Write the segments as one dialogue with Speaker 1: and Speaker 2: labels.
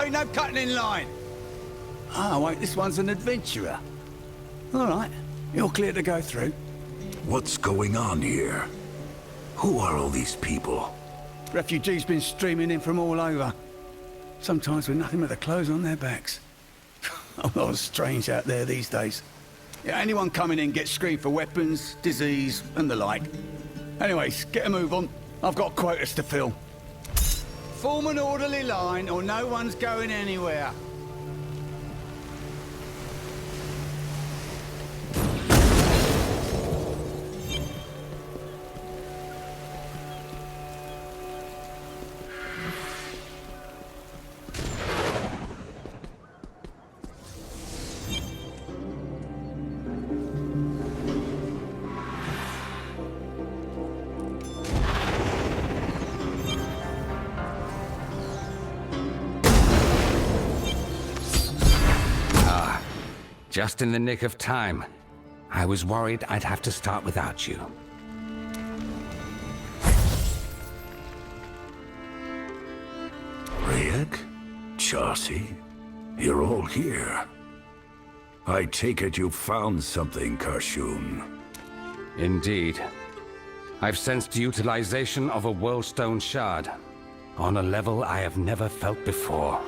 Speaker 1: ain't no cutting in line. Ah, wait, this one's an adventurer. All right, you're clear to go through.
Speaker 2: What's going on here? Who are all these people?
Speaker 1: Refugees been streaming in from all over. Sometimes with nothing but the clothes on their backs. A lot of strange out there these days. Yeah, anyone coming in gets screened for weapons, disease, and the like. Anyways, get a move on. I've got quotas to fill. Form an orderly line or no one's going anywhere.
Speaker 3: Just in the nick of time. I was worried I'd have to start without you.
Speaker 2: Rick? Chaucy? You're all here. I take it you found something, Karshun.
Speaker 3: Indeed. I've sensed utilization of a Worldstone shard, on a level I have never felt before.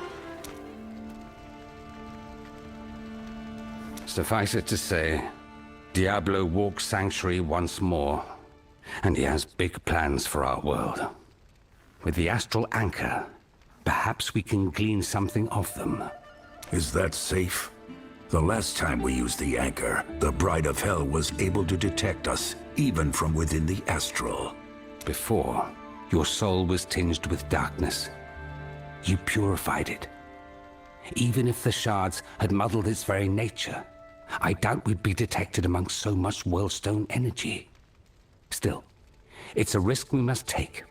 Speaker 3: Suffice it to say, Diablo walks Sanctuary once more, and he has big plans for our world. With the Astral Anchor, perhaps we can glean something of them.
Speaker 2: Is that safe? The last time we used the anchor, the Bride of Hell was able to detect us, even from within the astral.
Speaker 3: Before, your soul was tinged with darkness. You purified it. Even if the shards had muddled its very nature, I doubt we'd be detected amongst so much Worldstone energy. Still, it's a risk we must take.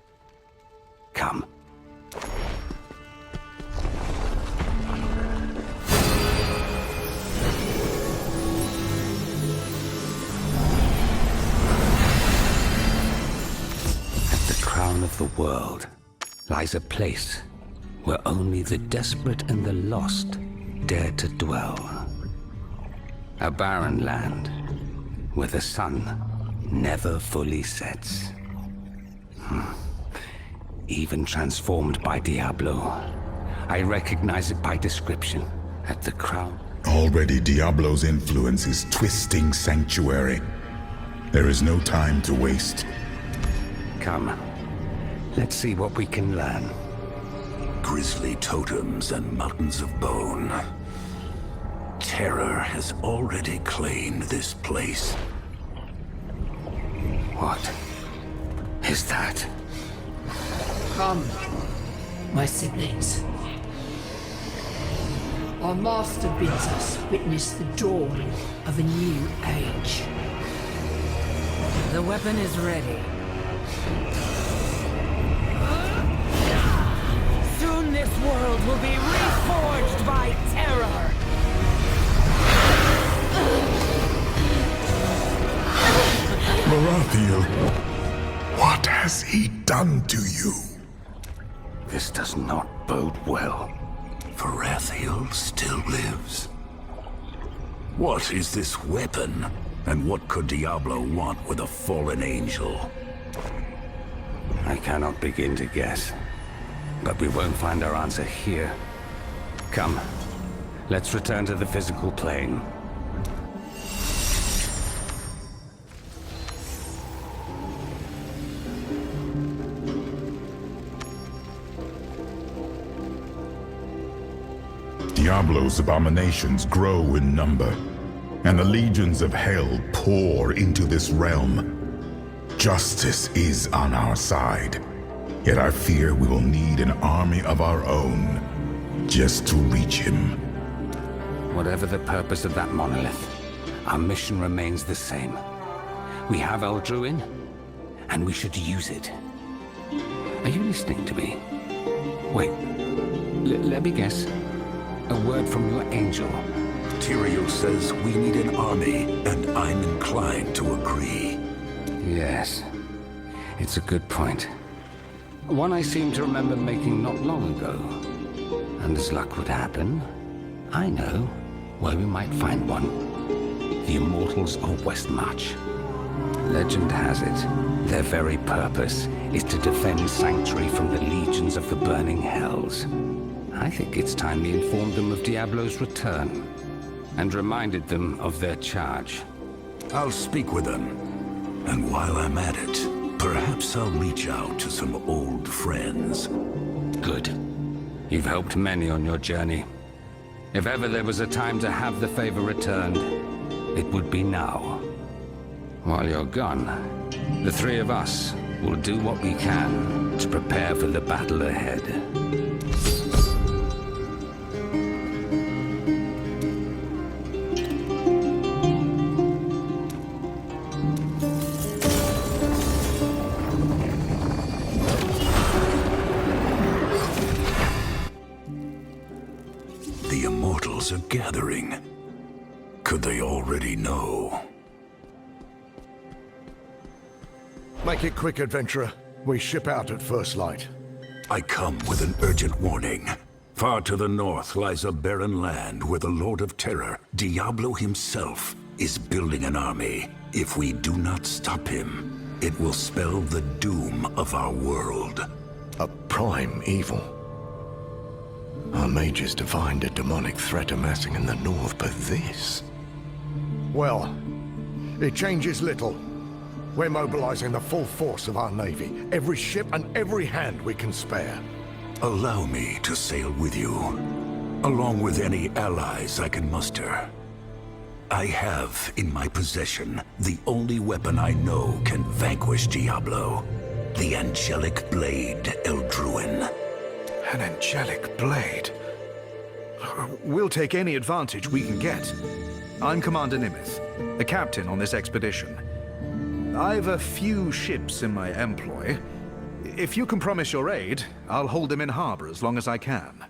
Speaker 3: Come. At the crown of the world lies a place where only the desperate and the lost dare to dwell. A barren land, where the sun never fully sets. Even transformed by Diablo, I recognize it by description. At the crown.
Speaker 4: Already Diablo's influence is twisting Sanctuary. There is no time to waste.
Speaker 3: Come, let's see what we can learn.
Speaker 2: Grisly totems and mountains of bone. Terror has already claimed this place.
Speaker 3: What is that?
Speaker 5: Come, my siblings. Our master bids us witness the dawn of a new age.
Speaker 6: The weapon is ready. Soon this world will be reforged by terror.
Speaker 4: Verathiel, what has he done to you?
Speaker 3: This does not bode well.
Speaker 2: Verathiel still lives. What is this weapon? And what could Diablo want with a fallen angel?
Speaker 3: I cannot begin to guess. But we won't find our answer here. Come, let's return to the physical plane.
Speaker 4: Diablo's abominations grow in number, and the legions of hell pour into this realm. Justice is on our side, yet I fear we will need an army of our own just to reach him.
Speaker 3: Whatever the purpose of that monolith, our mission remains the same. We have Eldruin, and we should use it. Are you listening to me? Wait, let me guess. A word from your angel.
Speaker 2: Tyrael says we need an army, and I'm inclined to agree.
Speaker 3: Yes, it's a good point. One I seem to remember making not long ago. And as luck would happen, I know where we might find one. The Immortals of Westmarch. Legend has it, their very purpose is to defend Sanctuary from the legions of the burning hells. I think it's time we informed them of Diablo's return, and reminded them of their charge.
Speaker 2: I'll speak with them. And while I'm at it, perhaps I'll reach out to some old friends.
Speaker 3: Good. You've helped many on your journey. If ever there was a time to have the favor returned, it would be now. While you're gone, the three of us will do what we can to prepare for the battle ahead.
Speaker 2: The Immortals are gathering. Could they already know?
Speaker 7: Make it quick, adventurer. We ship out at first light.
Speaker 2: I come with an urgent warning. Far to the north lies a barren land where the Lord of Terror, Diablo himself, is building an army. If we do not stop him, it will spell the doom of our world.
Speaker 7: A prime evil. Our mages divined a demonic threat amassing in the north, but this... Well, it changes little. We're mobilizing the full force of our navy, every ship and every hand we can spare.
Speaker 2: Allow me to sail with you, along with any allies I can muster. I have in my possession the only weapon I know can vanquish Diablo, the angelic blade Eldruin.
Speaker 8: An angelic blade? We'll take any advantage we can get. I'm Commander Nimith, the captain on this expedition. I've a few ships in my employ. If you can promise your aid, I'll hold them in harbor as long as I can.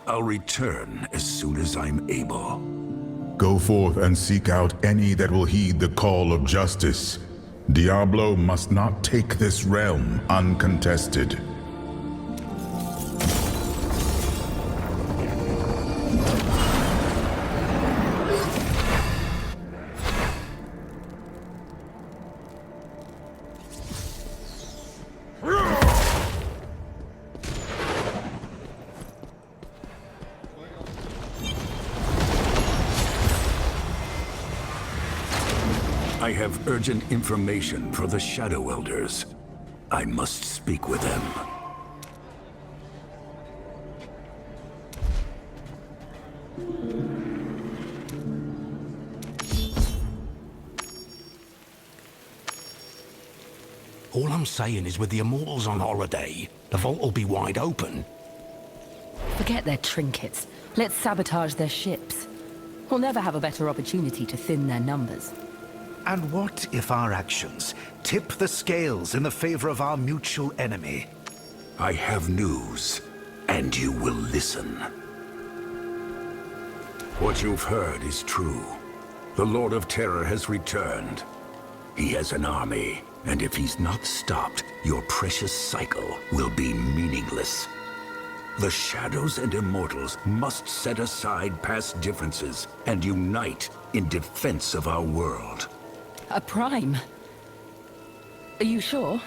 Speaker 2: I'll return as soon as I'm able.
Speaker 4: Go forth and seek out any that will heed the call of justice. Diablo must not take this realm uncontested.
Speaker 2: I have urgent information for the Shadow Elders. I must speak with them.
Speaker 9: All I'm saying is with the Immortals on holiday, the vault will be wide open.
Speaker 10: Forget their trinkets. Let's sabotage their ships. We'll never have a better opportunity to thin their numbers.
Speaker 8: And what if our actions tip the scales in the favor of our mutual enemy?
Speaker 2: I have news, and you will listen. What you've heard is true. The Lord of Terror has returned. He has an army, and if he's not stopped, your precious cycle will be meaningless. The Shadows and Immortals must set aside past differences and unite in defense of our world.
Speaker 10: A prime? Are you sure?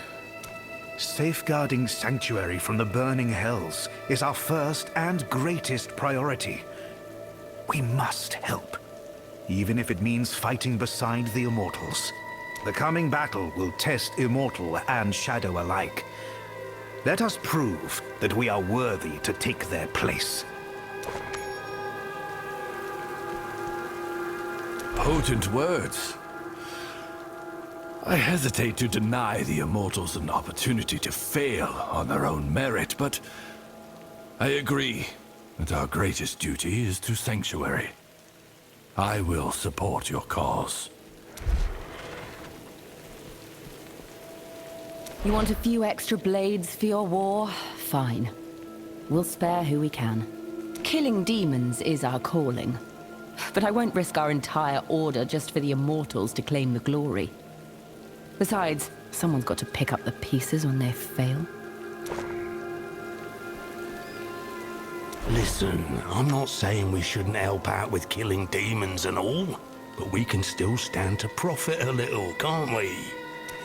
Speaker 8: Safeguarding Sanctuary from the burning hells is our first and greatest priority. We must help, even if it means fighting beside the Immortals. The coming battle will test Immortal and Shadow alike. Let us prove that we are worthy to take their place.
Speaker 11: Potent words. I hesitate to deny the Immortals an opportunity to fail on their own merit, but I agree that our greatest duty is to Sanctuary. I will support your cause.
Speaker 10: You want a few extra blades for your war? Fine. We'll spare who we can. Killing demons is our calling. But I won't risk our entire order just for the immortals to claim the glory. Besides, someone's got to pick up the pieces when they fail.
Speaker 9: Listen, I'm not saying we shouldn't help out with killing demons and all, but we can still stand to profit a little, can't we?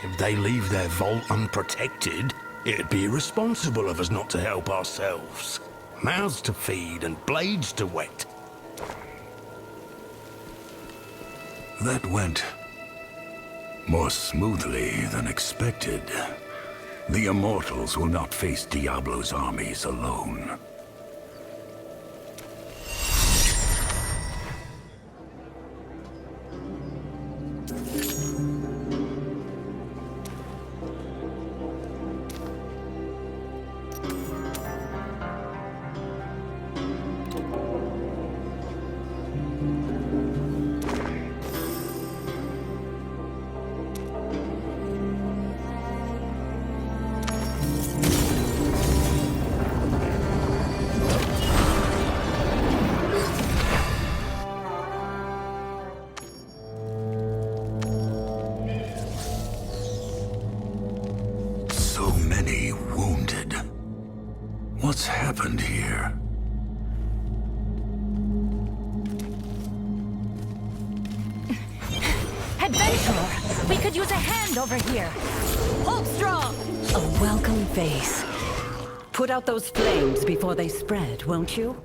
Speaker 9: If they leave their vault unprotected, it'd be irresponsible of us not to help ourselves. Mouths to feed and blades to wet.
Speaker 2: That went more smoothly than expected. The Immortals will not face Diablo's armies alone. What's happened here?
Speaker 12: Adventurer! We could use a hand over here! Hold strong!
Speaker 13: A welcome face. Put out those flames before they spread, won't you?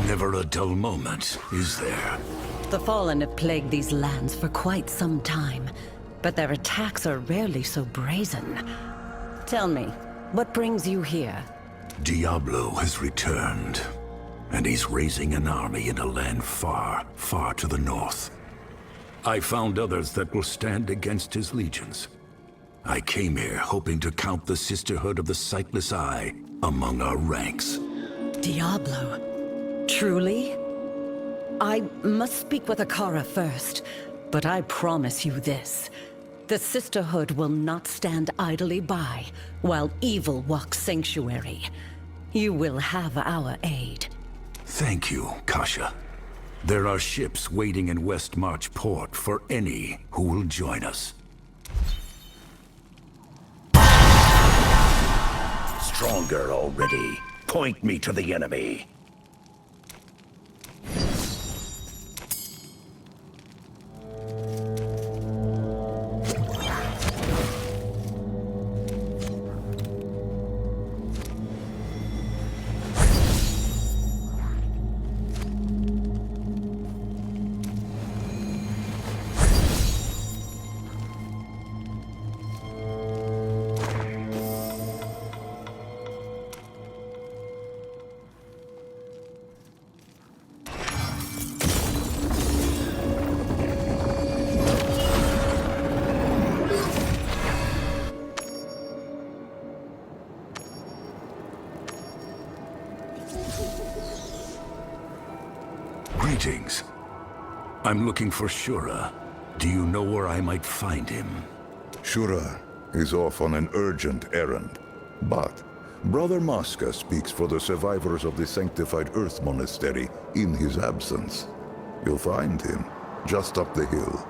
Speaker 2: Never a dull moment, is there?
Speaker 13: The Fallen have plagued these lands for quite some time, but their attacks are rarely so brazen. Tell me, what brings you here?
Speaker 2: Diablo has returned, and he's raising an army in a land far, far to the north. I found others that will stand against his legions. I came here hoping to count the Sisterhood of the Sightless Eye among our ranks.
Speaker 13: Diablo? Truly? I must speak with Akara first, but I promise you this. The Sisterhood will not stand idly by while evil walks sanctuary. You will have our aid.
Speaker 2: Thank you, Kasha. There are ships waiting in West March Port for any who will join us.
Speaker 14: Stronger already. Point me to the enemy.
Speaker 2: Greetings. I'm looking for Shura. Do you know where I might find him?
Speaker 4: Shura is off on an urgent errand. But Brother Maska speaks for the survivors of the Sanctified Earth Monastery in his absence. You'll find him just up the hill.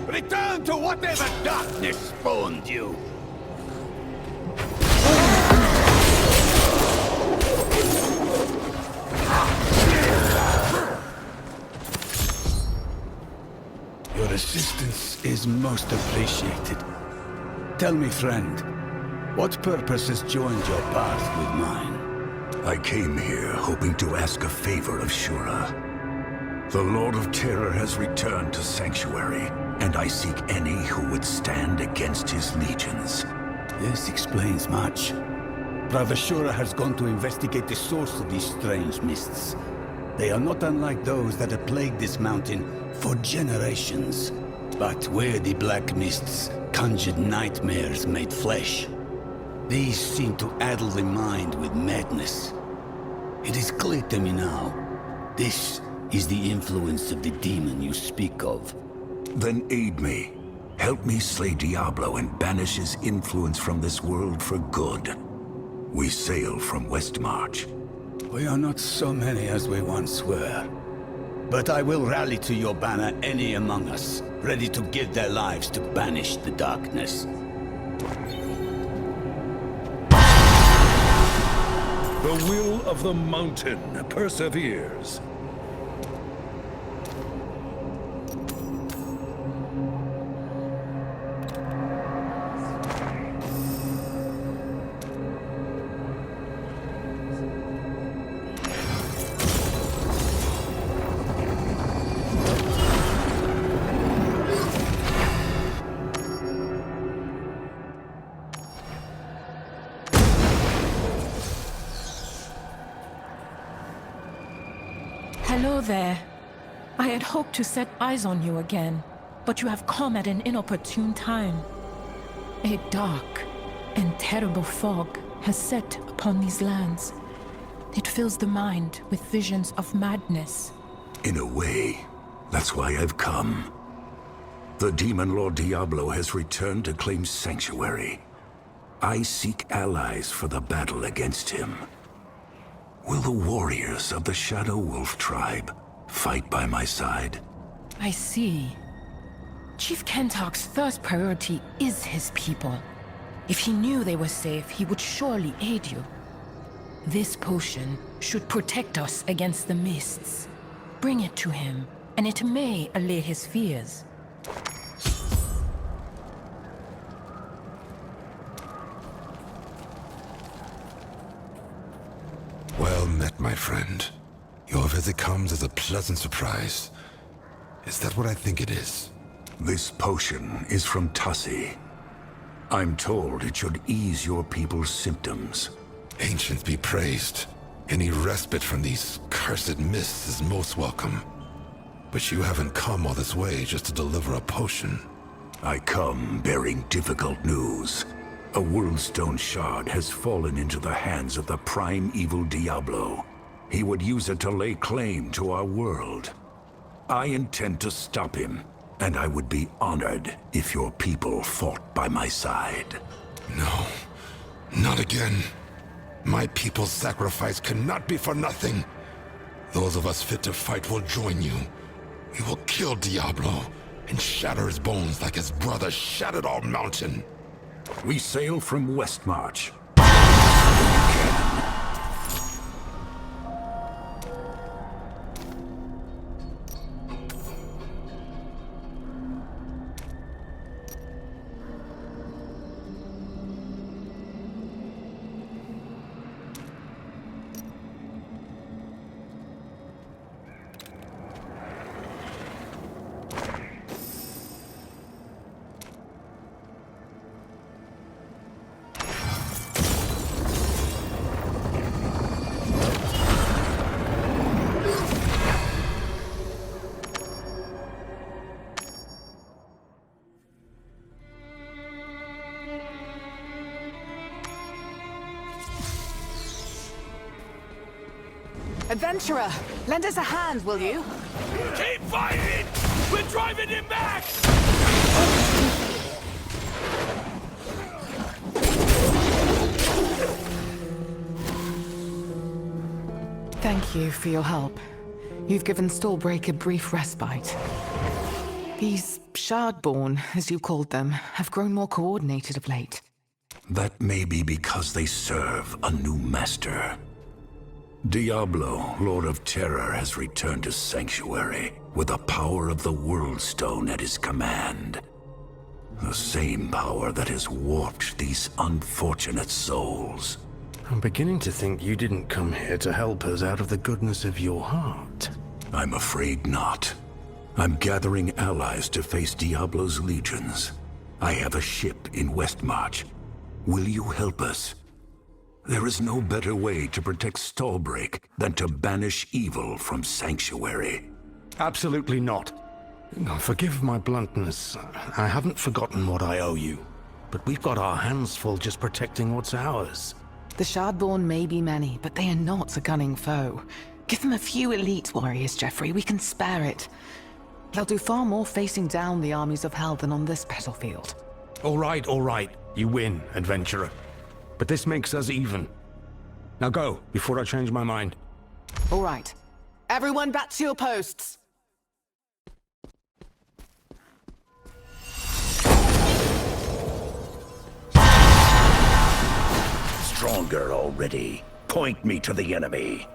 Speaker 1: Return to whatever darkness spawned you! Your assistance is most appreciated. Tell me, friend, what purpose has joined your path with mine?
Speaker 2: I came here hoping to ask a favor of Shura. The Lord of Terror has returned to Sanctuary, and I seek any who would stand against his legions.
Speaker 1: This explains much. Brother Shura has gone to investigate the source of these strange mists. They are not unlike those that have plagued this mountain for generations. But where the black mists conjured nightmares made flesh, these seem to addle the mind with madness. It is clear to me now. This is the influence of the demon you speak of.
Speaker 2: Then aid me. Help me slay Diablo and banish his influence from this world for good. We sail from Westmarch.
Speaker 1: We are not so many as we once were. But I will rally to your banner any among us, ready to give their lives to banish the darkness.
Speaker 11: The will of the mountain perseveres.
Speaker 6: Hello there. I had hoped to set eyes on you again, but you have come at an inopportune time. A dark and terrible fog has set upon these lands. It fills the mind with visions of madness.
Speaker 2: In a way, that's why I've come. The Demon Lord Diablo has returned to claim Sanctuary. I seek allies for the battle against him. Will the warriors of the Shadow Wolf tribe fight by my side?
Speaker 6: I see. Chief Kentark's first priority is his people. If he knew they were safe, he would surely aid you. This potion should protect us against the mists. Bring it to him, and it may allay his fears.
Speaker 15: Well met, my friend. Your visit comes as a pleasant surprise. Is that what I think it is?
Speaker 2: This potion is from Tussie. I'm told it should ease your people's symptoms.
Speaker 15: Ancients be praised. Any respite from these cursed mists is most welcome. But you haven't come all this way just to deliver a potion.
Speaker 2: I come bearing difficult news. A Worldstone shard has fallen into the hands of the prime evil Diablo. He would use it to lay claim to our world. I intend to stop him, and I would be honored if your people fought by my side.
Speaker 15: No, not again. My people's sacrifice cannot be for nothing. Those of us fit to fight will join you. We will kill Diablo and shatter his bones like his brother shattered our mountain.
Speaker 2: We sail from Westmarch.
Speaker 16: Adventurer, lend us a hand, will you?
Speaker 11: Keep fighting! We're driving him back!
Speaker 16: Thank you for your help. You've given Stallbreak a brief respite. These Shardborn, as you called them, have grown more coordinated of late.
Speaker 2: That may be because they serve a new master. Diablo, Lord of Terror, has returned to Sanctuary, with the power of the World Stone at his command. The same power that has warped these unfortunate souls.
Speaker 9: I'm beginning to think you didn't come here to help us out of the goodness of your heart.
Speaker 2: I'm afraid not. I'm gathering allies to face Diablo's legions. I have a ship in Westmarch. Will you help us? There is no better way to protect Stallbreak than to banish evil from Sanctuary.
Speaker 9: Absolutely not. Forgive my bluntness. I haven't forgotten what I owe you. But we've got our hands full just protecting what's ours.
Speaker 16: The Shardborn may be many, but they are not a cunning foe. Give them a few elite warriors, Jeffrey. We can spare it. They'll do far more facing down the armies of hell than on this battlefield.
Speaker 9: All right. You win, adventurer. But this makes us even. Now go, before I change my mind.
Speaker 16: All right. Everyone back to your posts!
Speaker 14: Stronger already. Point me to the enemy.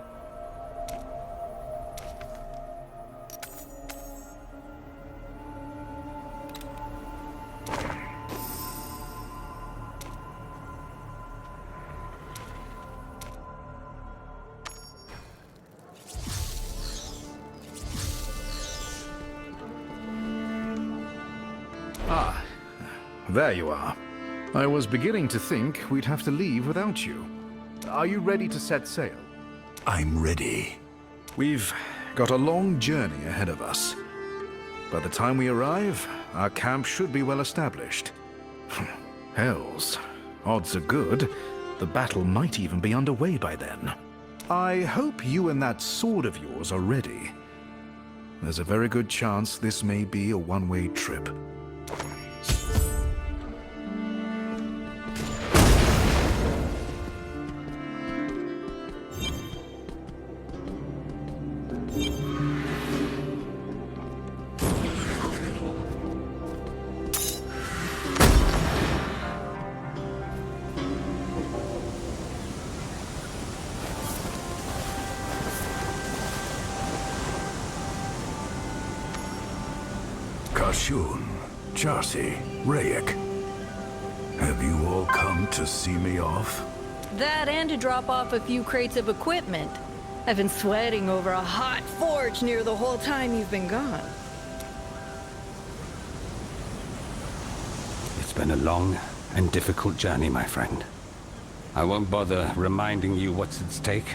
Speaker 8: Ah, there you are. I was beginning to think we'd have to leave without you. Are you ready to set sail?
Speaker 2: I'm ready.
Speaker 8: We've got a long journey ahead of us. By the time we arrive, our camp should be well established. Hells, odds are good. The battle might even be underway by then. I hope you and that sword of yours are ready. There's a very good chance this may be a one-way trip.
Speaker 2: Kashun, Charsi, Rayek. Have you all come to see me off?
Speaker 12: That and to drop off a few crates of equipment. I've been sweating over a hot forge near the whole time you've been gone.
Speaker 3: It's been a long and difficult journey, my friend. I won't bother reminding you what's at stake.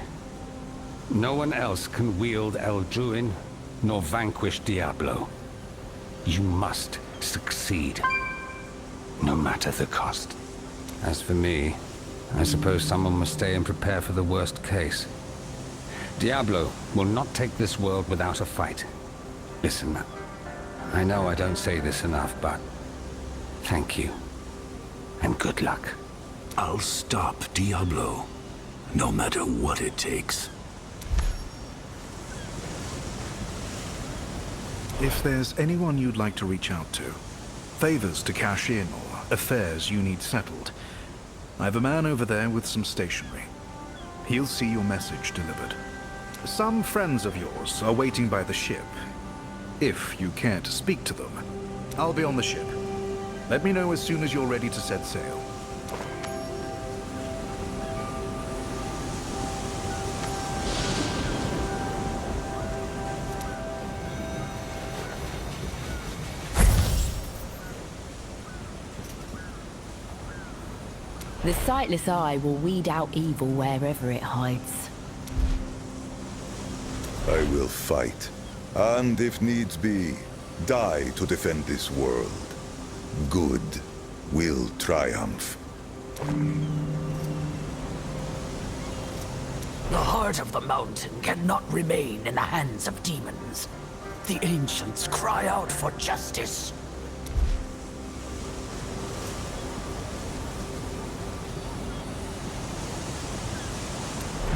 Speaker 3: No one else can wield El'Druin, nor vanquish Diablo. You must succeed, no matter the cost. As for me, I suppose someone must stay and prepare for the worst case. Diablo will not take this world without a fight. Listen, I know I don't say this enough, but thank you, and good luck.
Speaker 2: I'll stop Diablo, no matter what it takes.
Speaker 8: If there's anyone you'd like to reach out to, favors to cash in or affairs you need settled, I have a man over there with some stationery. He'll see your message delivered. Some friends of yours are waiting by the ship. If you care to speak to them, I'll be on the ship. Let me know as soon as you're ready to set sail.
Speaker 10: The sightless eye will weed out evil wherever it hides.
Speaker 17: I will fight, and if needs be, die to defend this world. Good will triumph.
Speaker 18: The heart of the mountain cannot remain in the hands of demons. The ancients cry out for justice.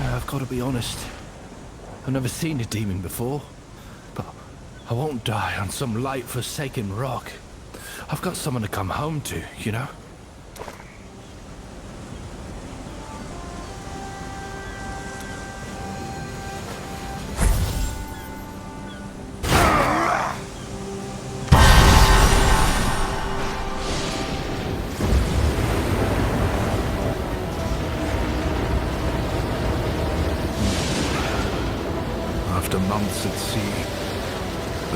Speaker 11: I've got to be honest. I've never seen a demon before. But I won't die on some light forsaken rock. I've got someone to come home to, you know?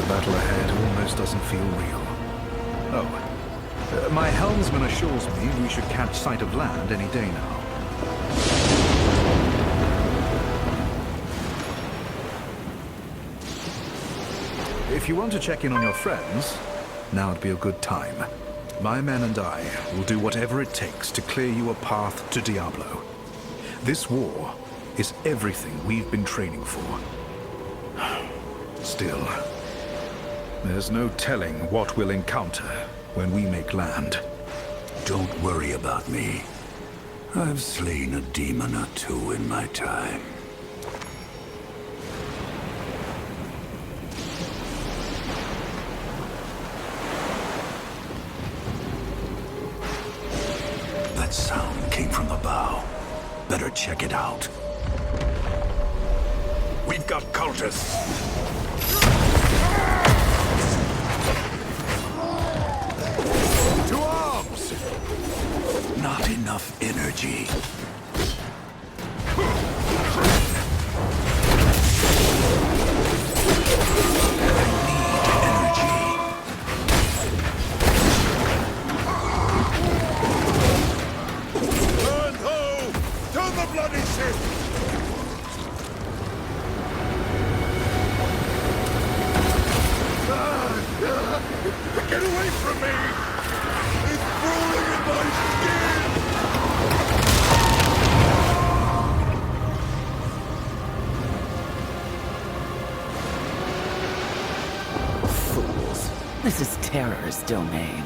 Speaker 8: the battle ahead almost doesn't feel real. Oh, my helmsman assures me we should catch sight of land any day now. If you want to check in on your friends, now would be a good time. My men and I will do whatever it takes to clear you a path to Diablo. This war is everything we've been training for. Still, there's no telling what we'll encounter when we make land.
Speaker 2: Don't worry about me. I've slain a demon or two in my time. That sound came from the bow. Better check it out. We've got cultists!
Speaker 15: To arms!
Speaker 2: Not enough energy.
Speaker 15: Burn ho! To the bloody ship! Get away from me! It's crawling in my skin!
Speaker 18: Fools. This is Terror's domain.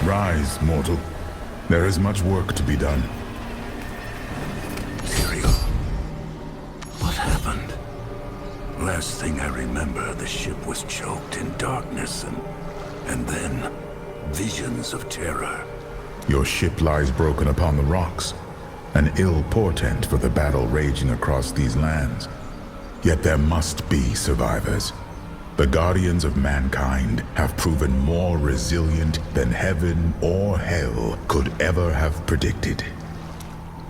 Speaker 4: Rise, mortal. There is much work to be done.
Speaker 2: Tyrael, what happened? Last thing I remember, the ship was choked in darkness and then visions of terror.
Speaker 4: Your ship lies broken upon the rocks, an ill portent for the battle raging across these lands. Yet there must be survivors. The guardians of mankind have proven more resilient than heaven or hell could ever have predicted.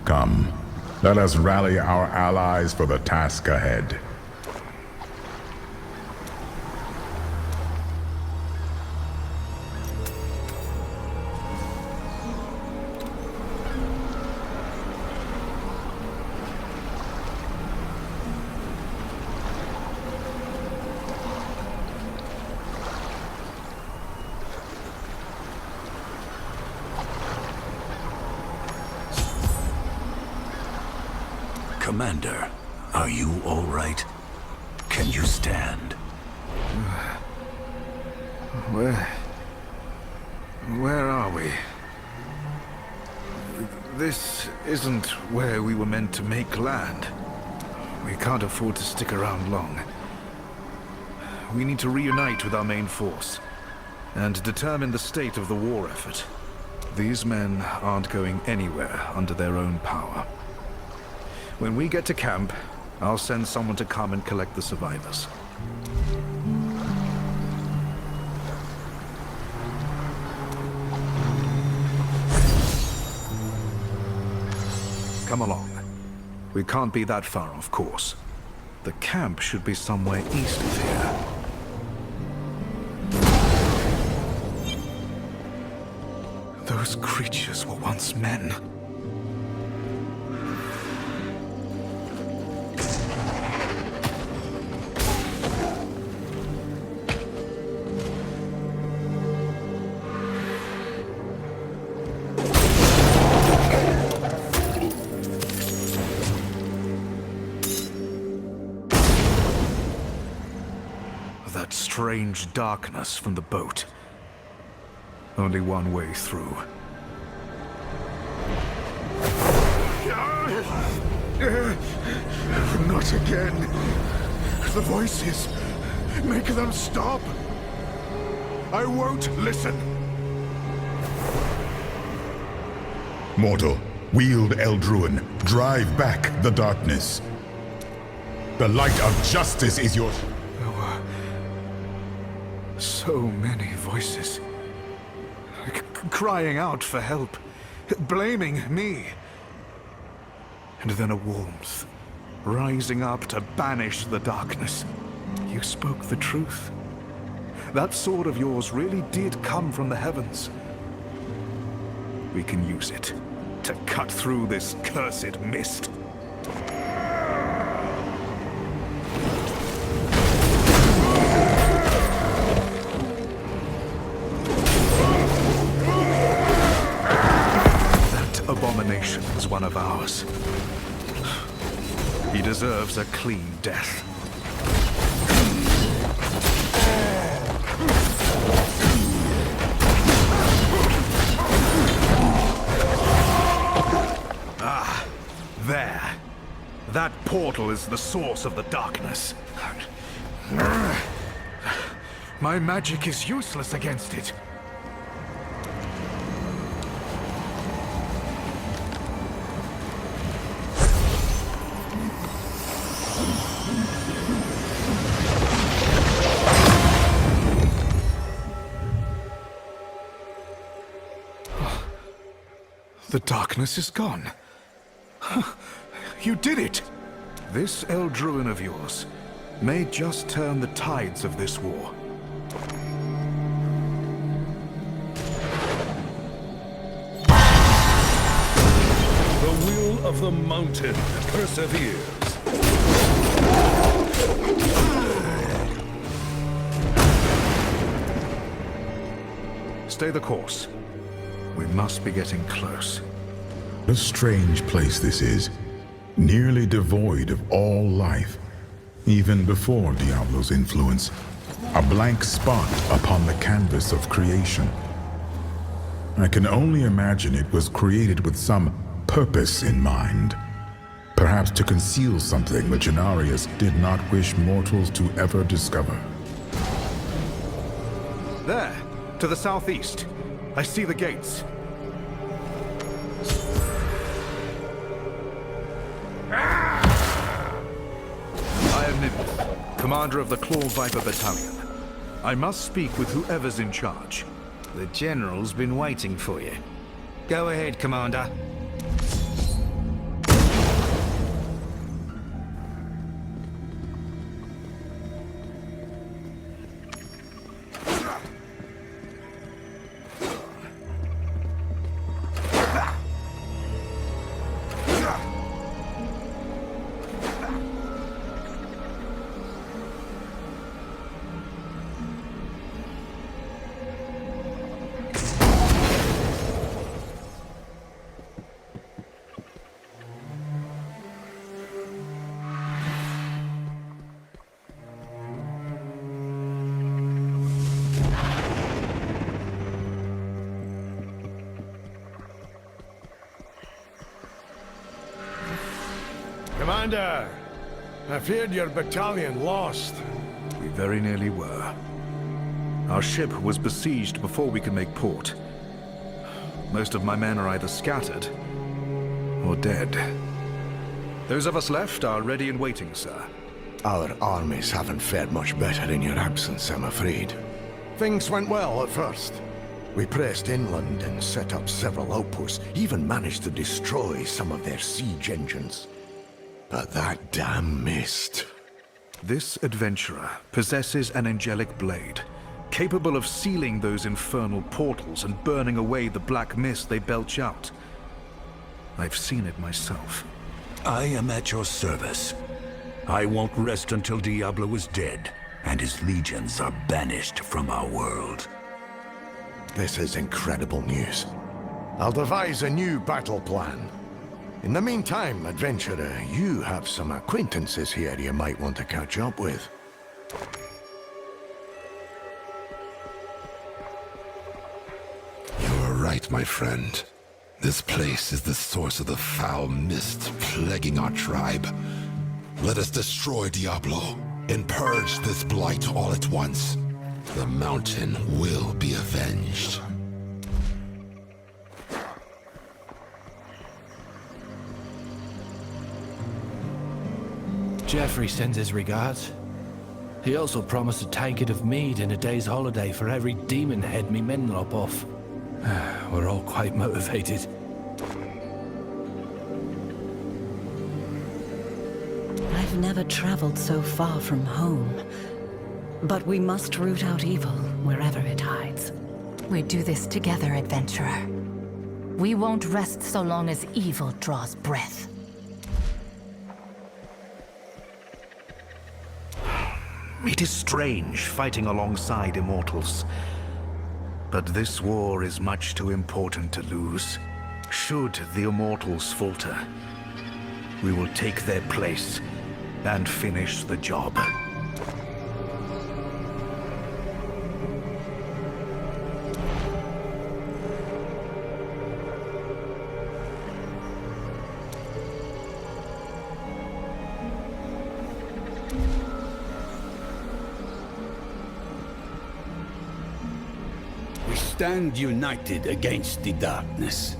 Speaker 4: Come, let us rally our allies for the task ahead.
Speaker 2: Commander, are you all right? Can you stand?
Speaker 8: Where are we? This isn't where we were meant to make land. We can't afford to stick around long. We need to reunite with our main force and determine the state of the war effort. These men aren't going anywhere under their own power. When we get to camp, I'll send someone to come and collect the survivors. Come along. We can't be that far off course. The camp should be somewhere east of here. Those creatures were once men. That strange darkness from the boat. Only one way through.
Speaker 15: Not again. The voices. Make them stop. I won't listen.
Speaker 4: Mortal, wield Eldruin. Drive back the darkness. The light of justice is yours.
Speaker 8: So many voices. Crying out for help. Blaming me. And then a warmth. Rising up to banish the darkness. You spoke the truth. That sword of yours really did come from the heavens. We can use it to cut through this cursed mist. That abomination is one of ours. He deserves a clean death. Ah, there. That portal is the source of the darkness. My magic is useless against it. The darkness is gone. You did it! This Eldruin of yours may just turn the tides of this war.
Speaker 11: The will of the mountain perseveres.
Speaker 8: Stay the course. We must be getting close.
Speaker 4: A strange place this is, nearly devoid of all life. Even before Diablo's influence, a blank spot upon the canvas of creation. I can only imagine it was created with some purpose in mind. Perhaps to conceal something the Gennarius did not wish mortals to ever discover.
Speaker 8: There, to the southeast. I see the gates. I am Nimith, commander of the Claw Viper Battalion. I must speak with whoever's in charge.
Speaker 19: The General's been waiting for you. Go ahead, Commander.
Speaker 7: Commander, I feared your battalion lost.
Speaker 8: We very nearly were. Our ship was besieged before we could make port. Most of my men are either scattered or dead. Those of us left are ready and waiting, sir.
Speaker 7: Our armies haven't fared much better in your absence, I'm afraid. Things went well at first. We pressed inland and set up several outposts, even managed to destroy some of their siege engines. But that damn mist.
Speaker 8: This adventurer possesses an angelic blade, capable of sealing those infernal portals and burning away the black mist they belch out. I've seen it myself.
Speaker 2: I am at your service. I won't rest until Diablo is dead, and his legions are banished from our world.
Speaker 7: This is incredible news. I'll devise a new battle plan. In the meantime, adventurer, you have some acquaintances here you might want to catch up with.
Speaker 15: You're right, my friend. This place is the source of the foul mist plaguing our tribe. Let us destroy Diablo and purge this blight all at once. The mountain will be avenged.
Speaker 20: Jeffrey sends his regards.
Speaker 11: He also promised a tankard of mead and a day's holiday for every demon head me men lop off. We're all quite motivated.
Speaker 13: I've never traveled so far from home. But we must root out evil wherever it hides.
Speaker 20: We do this together, adventurer. We won't rest so long as evil draws breath.
Speaker 8: It is strange fighting alongside immortals. But this war is much too important to lose. Should the immortals falter, we will take their place and finish the job.
Speaker 1: We stand united against the darkness.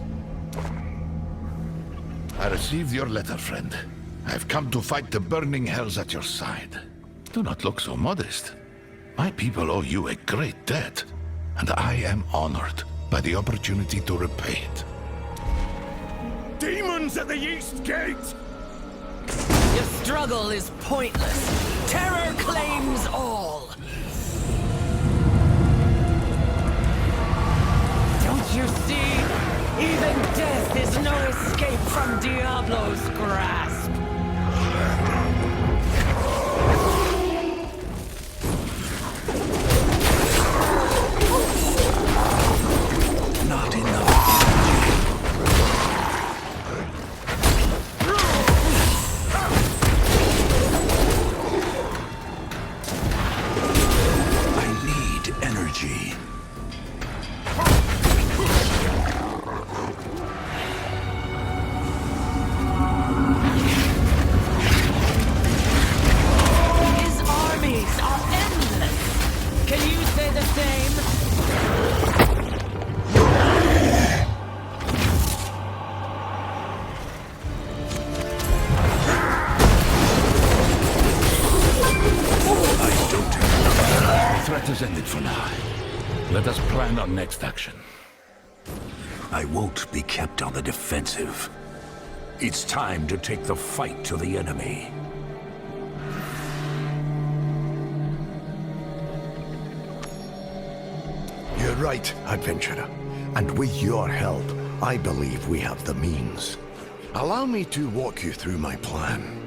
Speaker 15: I received your letter, friend. I have come to fight the burning hells at your side. Do not look so modest. My people owe you a great debt, and I am honored by the opportunity to repay it.
Speaker 2: Demons at the East Gate!
Speaker 18: Your struggle is pointless. Terror claims all. Don't you see? Even death is no escape from Diablo's grasp.
Speaker 2: Not enough. I need energy.
Speaker 18: His armies are endless. Can you say the same?
Speaker 2: The threat has ended for now. Let us plan our next action. I won't be kept on the defensive. It's time to take the fight to the enemy.
Speaker 7: You're right, adventurer. And with your help, I believe we have the means. Allow me to walk you through my plan.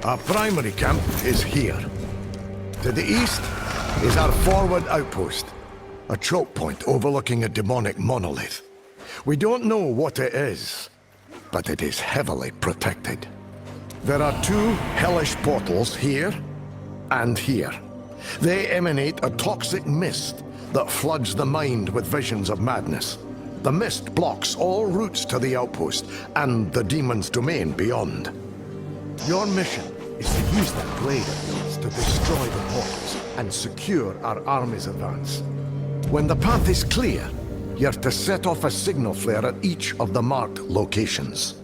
Speaker 7: Our primary camp is here. To the east is our forward outpost, a choke point overlooking a demonic monolith. We don't know what it is, but it is heavily protected. There are two hellish portals here and here. They emanate a toxic mist that floods the mind with visions of madness. The mist blocks all routes to the outpost and the demon's domain beyond. Your mission is to use that blade of yours to destroy the portals and secure our army's advance. When the path is clear, you're to set off a signal flare at each of the marked locations.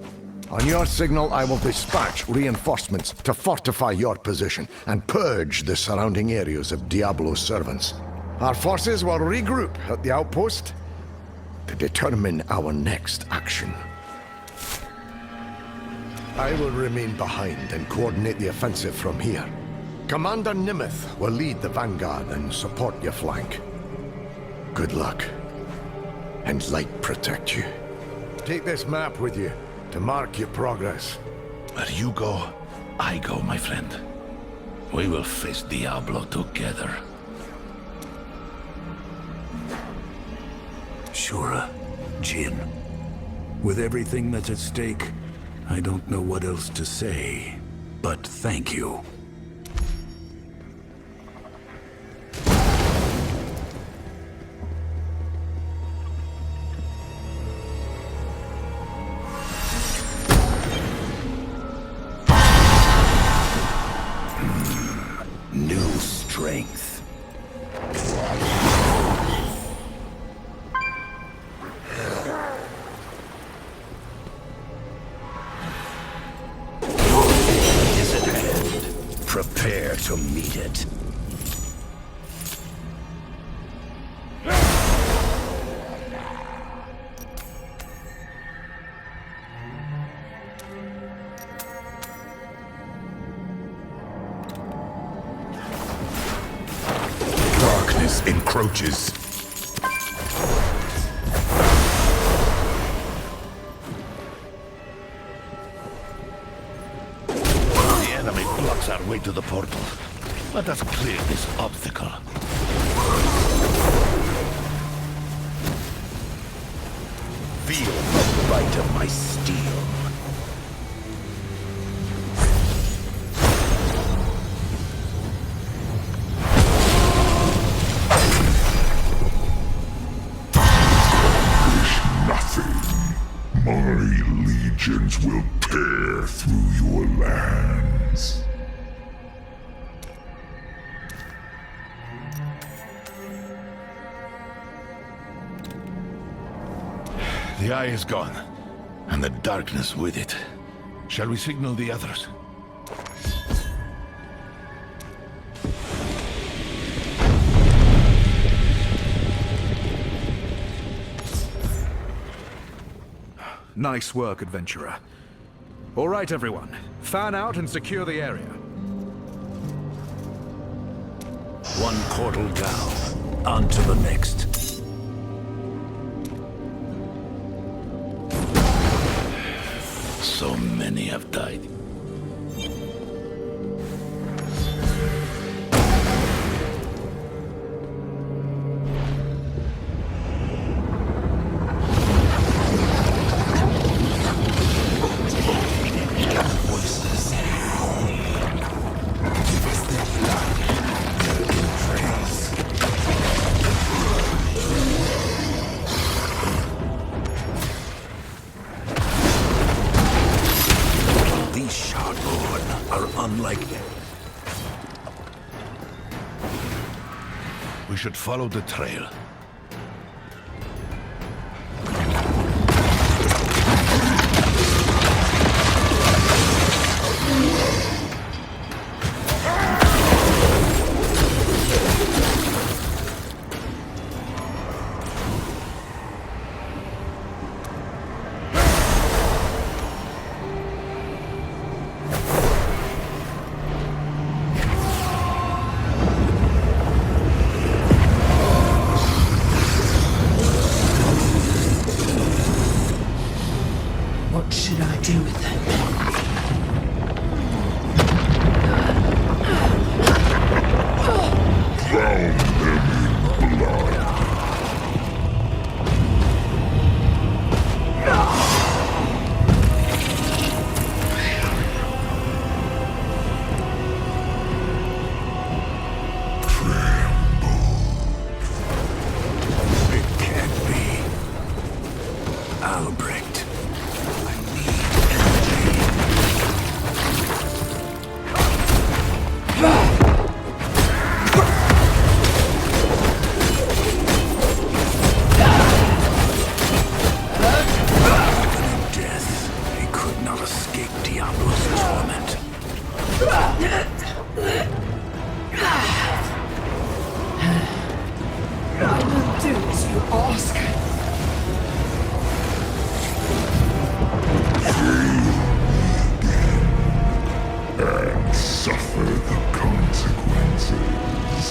Speaker 7: On your signal, I will dispatch reinforcements to fortify your position and purge the surrounding areas of Diablo's servants. Our forces will regroup at the outpost to determine our next action. I will remain behind and coordinate the offensive from here. Commander Nimeth will lead the vanguard and support your flank. Good luck, and light protect you. Take this map with you to mark your progress.
Speaker 15: Where you go, I go, my friend. We will face Diablo together.
Speaker 2: Shura, Jin. With everything that's at stake, I don't know what else to say, but thank you. New strength.
Speaker 4: darkness encroaches.
Speaker 15: The enemy blocks our way to the portal. Let us clear this obstacle.
Speaker 2: Feel the bite of my steel.
Speaker 4: My legions will tear through your lands.
Speaker 15: The eye is gone, and the darkness with it. Shall we signal the others?
Speaker 8: Nice work, adventurer. All right, everyone. Fan out and secure the area.
Speaker 14: One portal down, on to the next.
Speaker 15: So many have died. We should follow the trail.
Speaker 5: What should I do with them?
Speaker 4: Drown them in blood.
Speaker 2: It can't be. Albrecht. Death. He could not escape Diablo's torment.
Speaker 5: I will do as you ask.
Speaker 4: And suffer the consequences.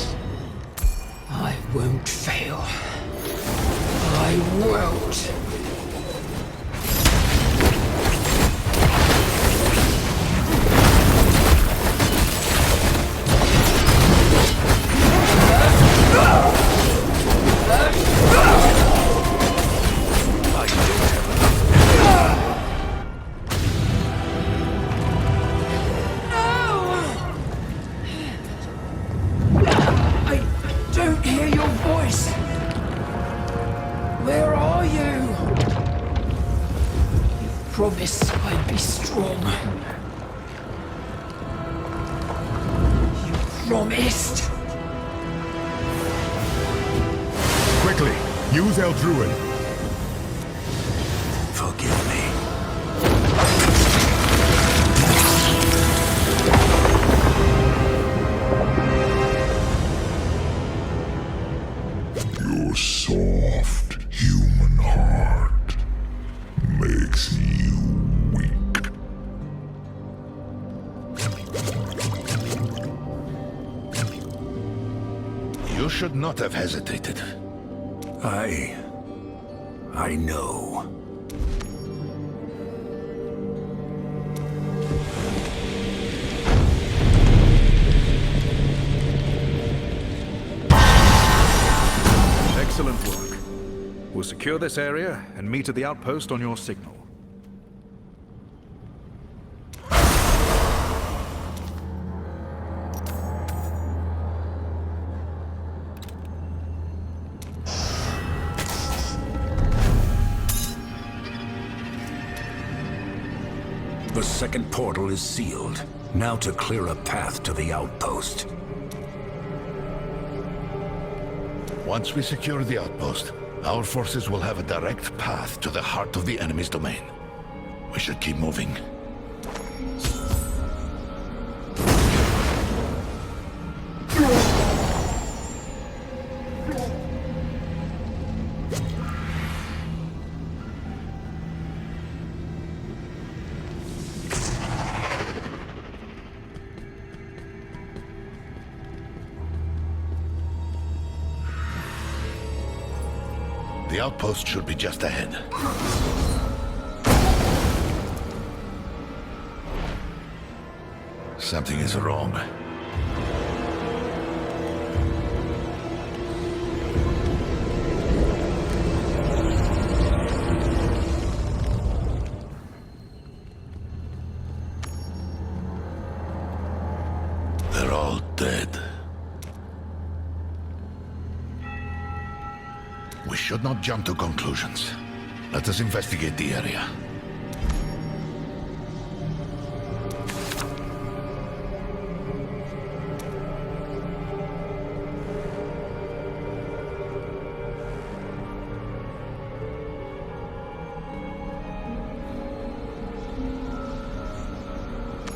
Speaker 5: I won't fail. I won't. Don't hear your voice. Where are you? You promised I'd be strong. You promised.
Speaker 4: Quickly, use El Druid.
Speaker 2: Forgive me.
Speaker 4: Your soft human heart makes you weak.
Speaker 15: You should not have hesitated.
Speaker 2: I know.
Speaker 8: Excellent work. We'll secure this area and meet at the outpost on your signal.
Speaker 2: The second portal is sealed. Now to clear a path to the outpost.
Speaker 15: Once we secure the outpost, our forces will have a direct path to the heart of the enemy's domain. We should keep moving. The outpost should be just ahead. Something is wrong. They're all dead. We should not jump to conclusions. Let us investigate the area.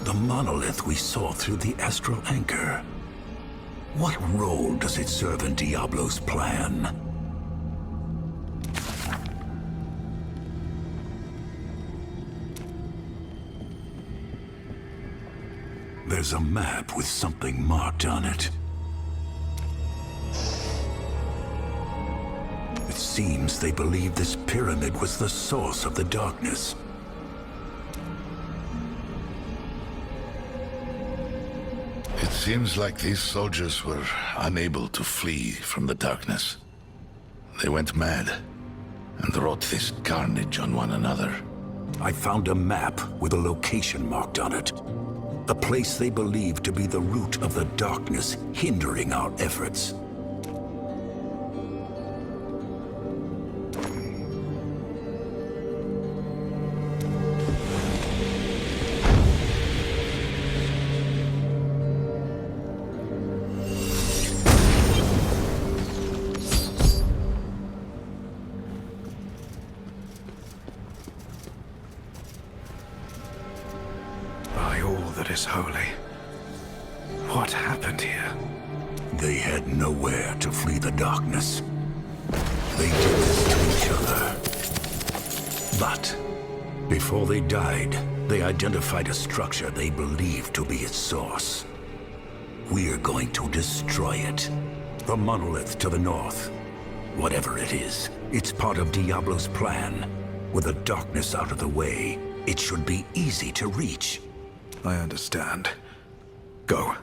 Speaker 2: The monolith we saw through the astral anchor. What role does it serve in Diablo's plan? There's a map with something marked on it. It seems they believe this pyramid was the source of the darkness.
Speaker 15: It seems like these soldiers were unable to flee from the darkness. They went mad and wrought this carnage on one another.
Speaker 2: I found a map with a location marked on it. A place they believe to be the root of the darkness hindering our efforts.
Speaker 8: By all that is holy, what happened here?
Speaker 2: They had nowhere to flee the darkness. They did this to each other. But before they died, they identified a structure they believed to be its source. We're going to destroy it. The monolith to the north. Whatever it is, it's part of Diablo's plan. With the darkness out of the way, it should be easy to reach.
Speaker 8: I understand. Go.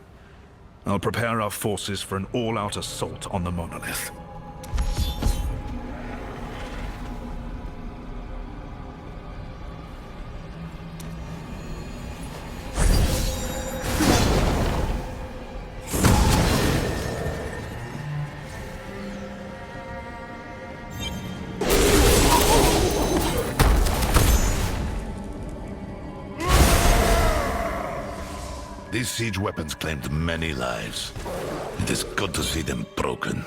Speaker 8: I'll prepare our forces for an all-out assault on the monolith.
Speaker 15: These siege weapons claimed many lives. It is good to see them broken.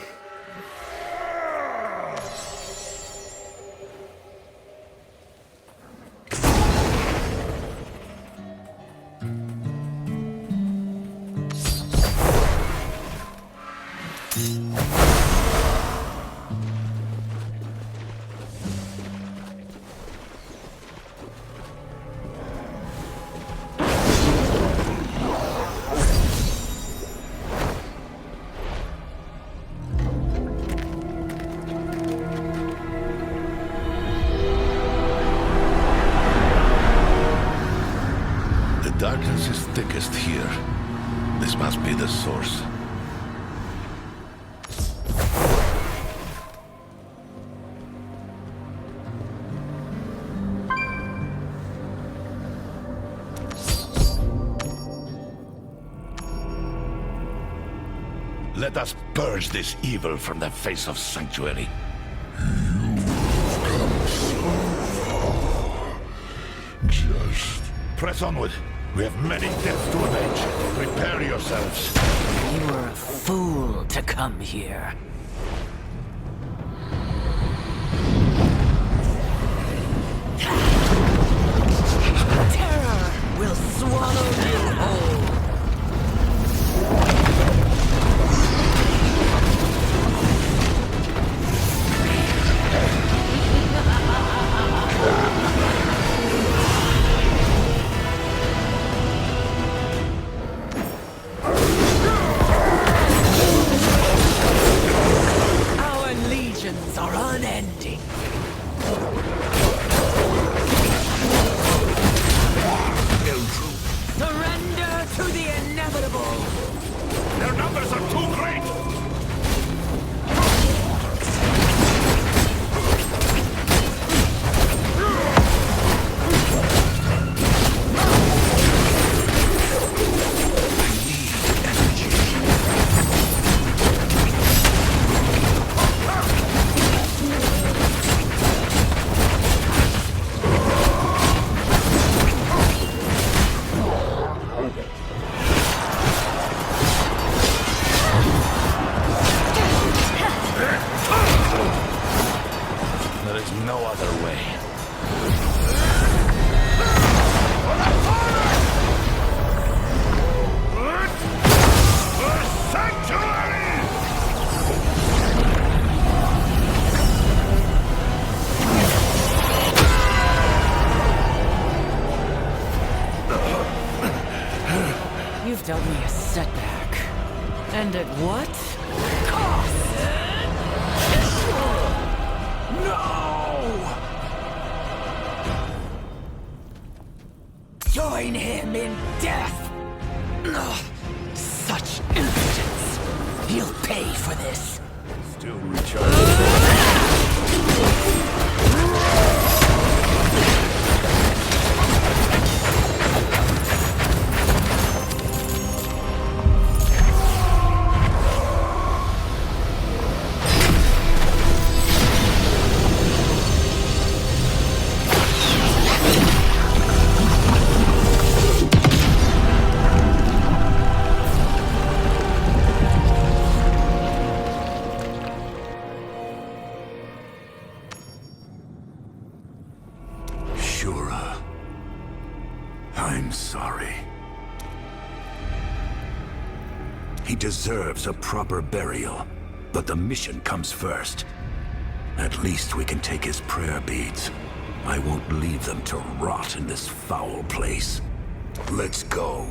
Speaker 15: focused here. This must be the source. Let us purge this evil from the face of Sanctuary. Just press onward. We have many deaths to avenge. Prepare yourselves.
Speaker 18: You were a fool to come here. Terror will swallow you whole. Are unending. Surrender to the inevitable.
Speaker 15: Their numbers are too great. There is no other way.
Speaker 18: You've dealt me a setback. And at what cost? No! Join him in death! Ugh, such impotence! He'll pay for this!
Speaker 15: Still recharging.
Speaker 2: I'm sorry. He deserves a proper burial, but the mission comes first. At least we can take his prayer beads. I won't leave them to rot in this foul place. Let's go.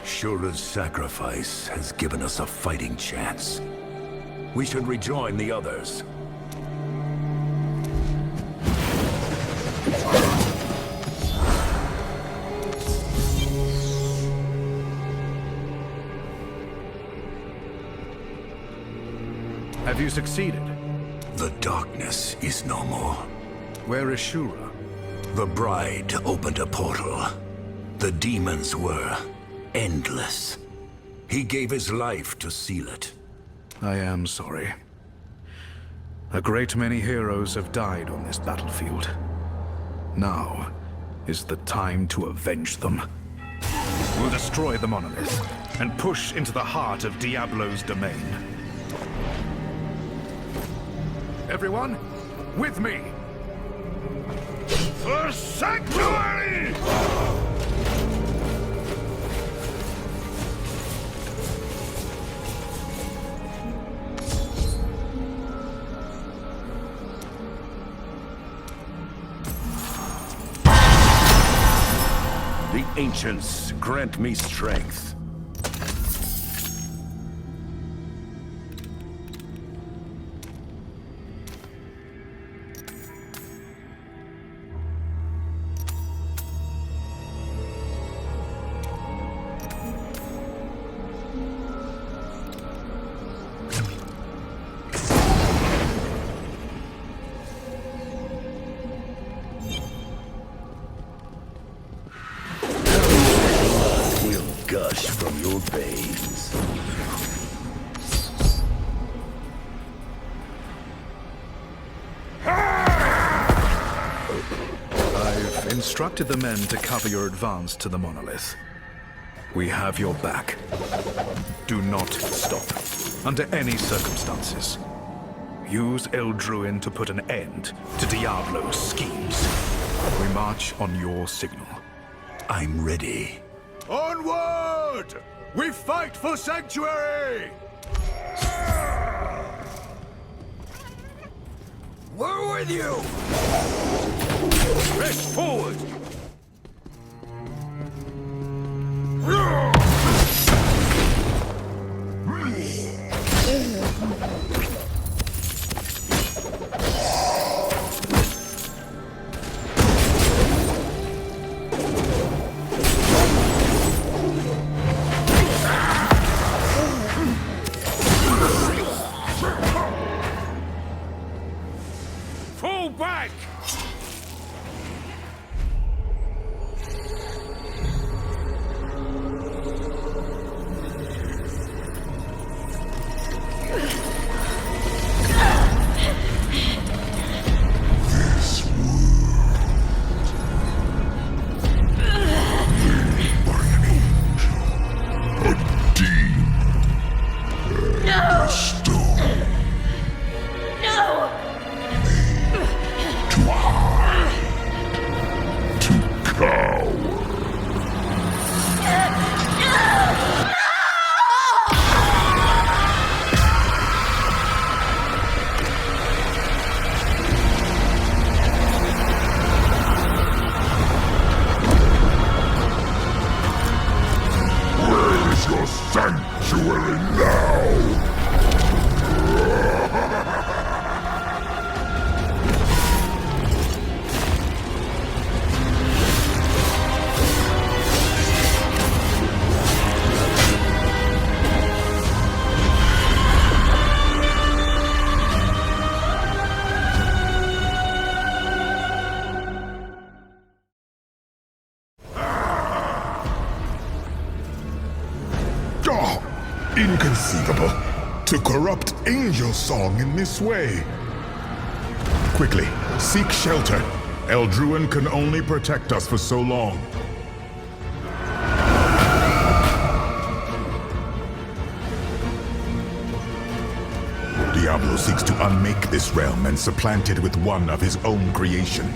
Speaker 2: Shura's sacrifice has given us a fighting chance. We should rejoin the others.
Speaker 8: Have you succeeded?
Speaker 2: The darkness is no more.
Speaker 8: Where is Shura?
Speaker 2: The bride opened a portal. The demons were endless. He gave his life to seal it.
Speaker 8: I am sorry. A great many heroes have died on this battlefield. Now is the time to avenge them. We'll destroy the monolith and push into the heart of Diablo's domain. Everyone, with me! For Sanctuary!
Speaker 2: The ancients grant me strength. Gush from your veins.
Speaker 8: I've instructed the men to cover your advance to the monolith. We have your back. Do not stop, under any circumstances. Use Eldruin to put an end to Diablo's schemes. We march on your signal.
Speaker 2: I'm ready.
Speaker 15: Onward! We fight for Sanctuary!
Speaker 2: We're with you! Press forward! Fall back!
Speaker 4: Sanctuary now! Inconceivable. To corrupt angel song in this way. Quickly, seek shelter. Eldruin can only protect us for so long. Diablo seeks to unmake this realm and supplant it with one of his own creation.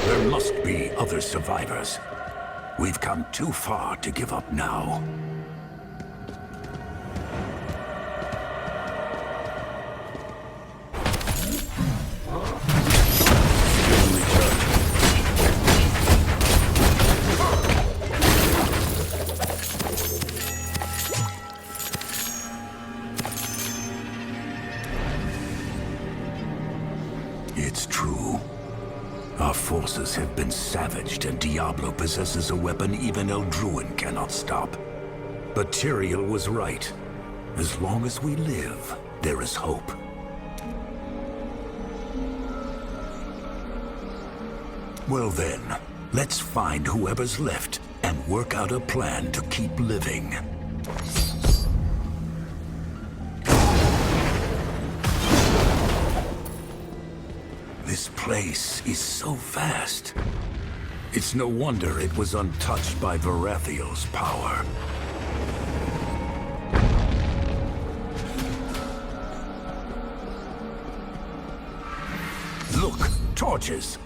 Speaker 2: There must be other survivors. We've come too far to give up now. It's true. Our forces have been savaged, and Diablo possesses a weapon even Eldruin cannot stop. But Tyrael was right. As long as we live, there is hope. Well then, let's find whoever's left and work out a plan to keep living. This place is so vast. It's no wonder it was untouched by Verathiel's power. Look, torches.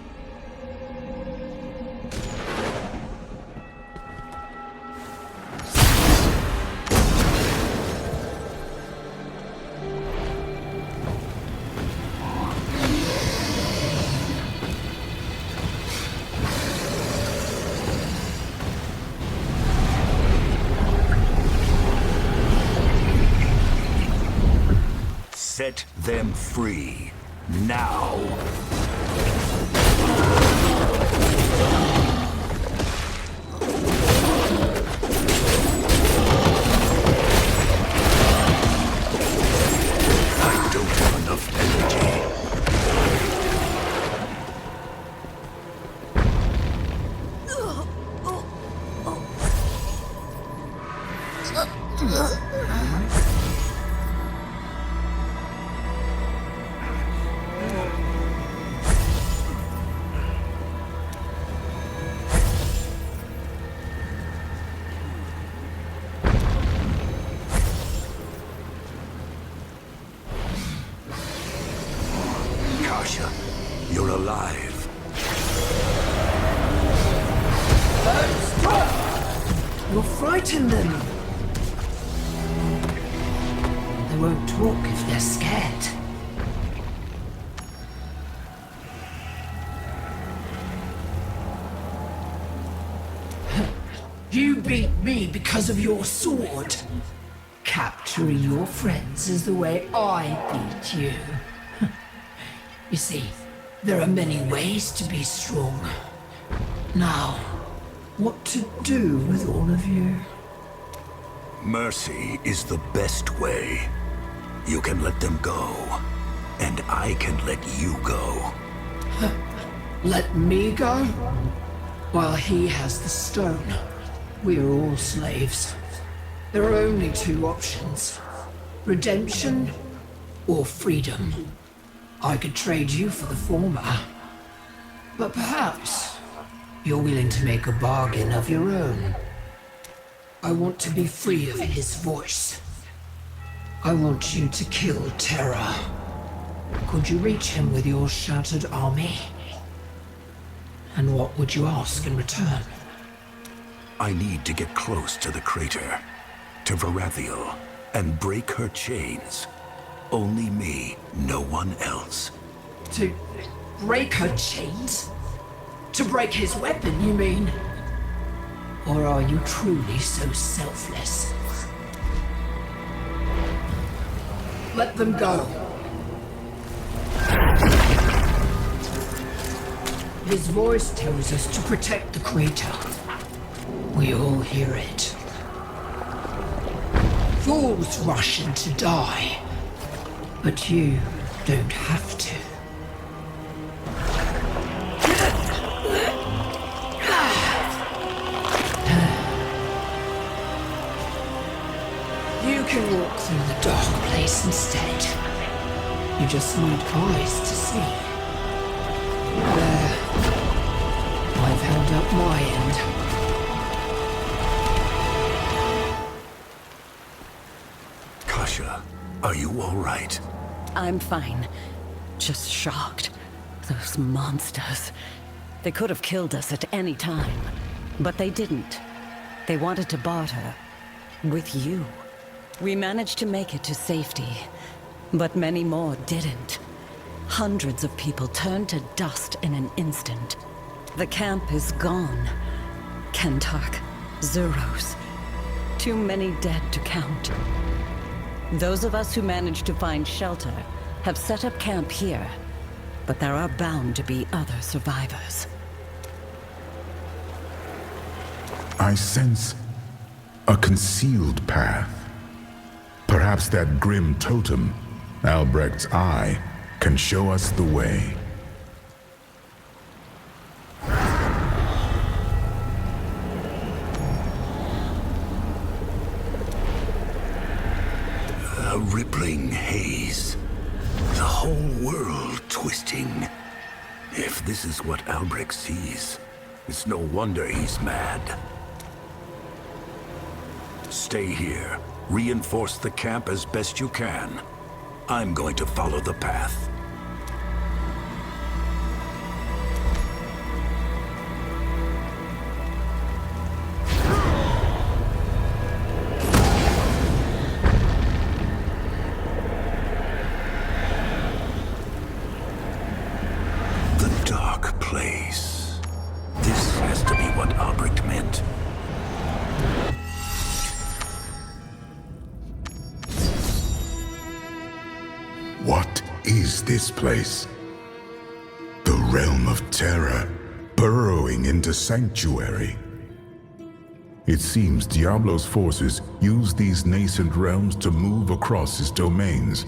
Speaker 2: Set them free. Now. I don't have enough energy. Kasha, you're alive.
Speaker 5: Stop! You'll frighten them. They won't talk if they're scared. You beat me because of your sword. Capturing your friends is the way I beat you. You see, there are many ways to be strong. Now, what to do with all of you?
Speaker 2: Mercy is the best way. You can let them go, and I can let you go.
Speaker 5: Let me go? While he has the stone, we are all slaves. There are only two options: redemption or freedom. I could trade you for the former, but perhaps you're willing to make a bargain of your own. I want to be free of his voice. I want you to kill Terra. Could you reach him with your shattered army? And what would you ask in return?
Speaker 2: I need to get close to the crater, to Verathiel, and break her chains. Only me, no one else.
Speaker 5: To break her chains? To break his weapon, you mean? Or are you truly so selfless? Let them go. His voice tells us to protect the crater. We all hear it. Fools rush in to die. But you don't have to. You can walk through the dark place instead. You just need eyes to see. There. I've held up my end.
Speaker 2: Kasha, are you all right?
Speaker 13: I'm fine. Just shocked. Those monsters. They could have killed us at any time. But they didn't. They wanted to barter. With you. We managed to make it to safety. But many more didn't. Hundreds of people turned to dust in an instant. The camp is gone. Kentark, Zuros. Too many dead to count. Those of us who managed to find shelter have set up camp here. but there are bound to be other survivors.
Speaker 4: I sense a concealed path. Perhaps that grim totem, Albrecht's eye, can show us the way.
Speaker 2: A rippling haze. The whole world twisting. If this is what Albrecht sees, it's no wonder he's mad. Stay here. Reinforce the camp as best you can. I'm going to follow the path. The dark place. This has to be what Albrecht meant.
Speaker 4: What is this place? The realm of terror, burrowing into sanctuary. It seems Diablo's forces use these nascent realms to move across his domains.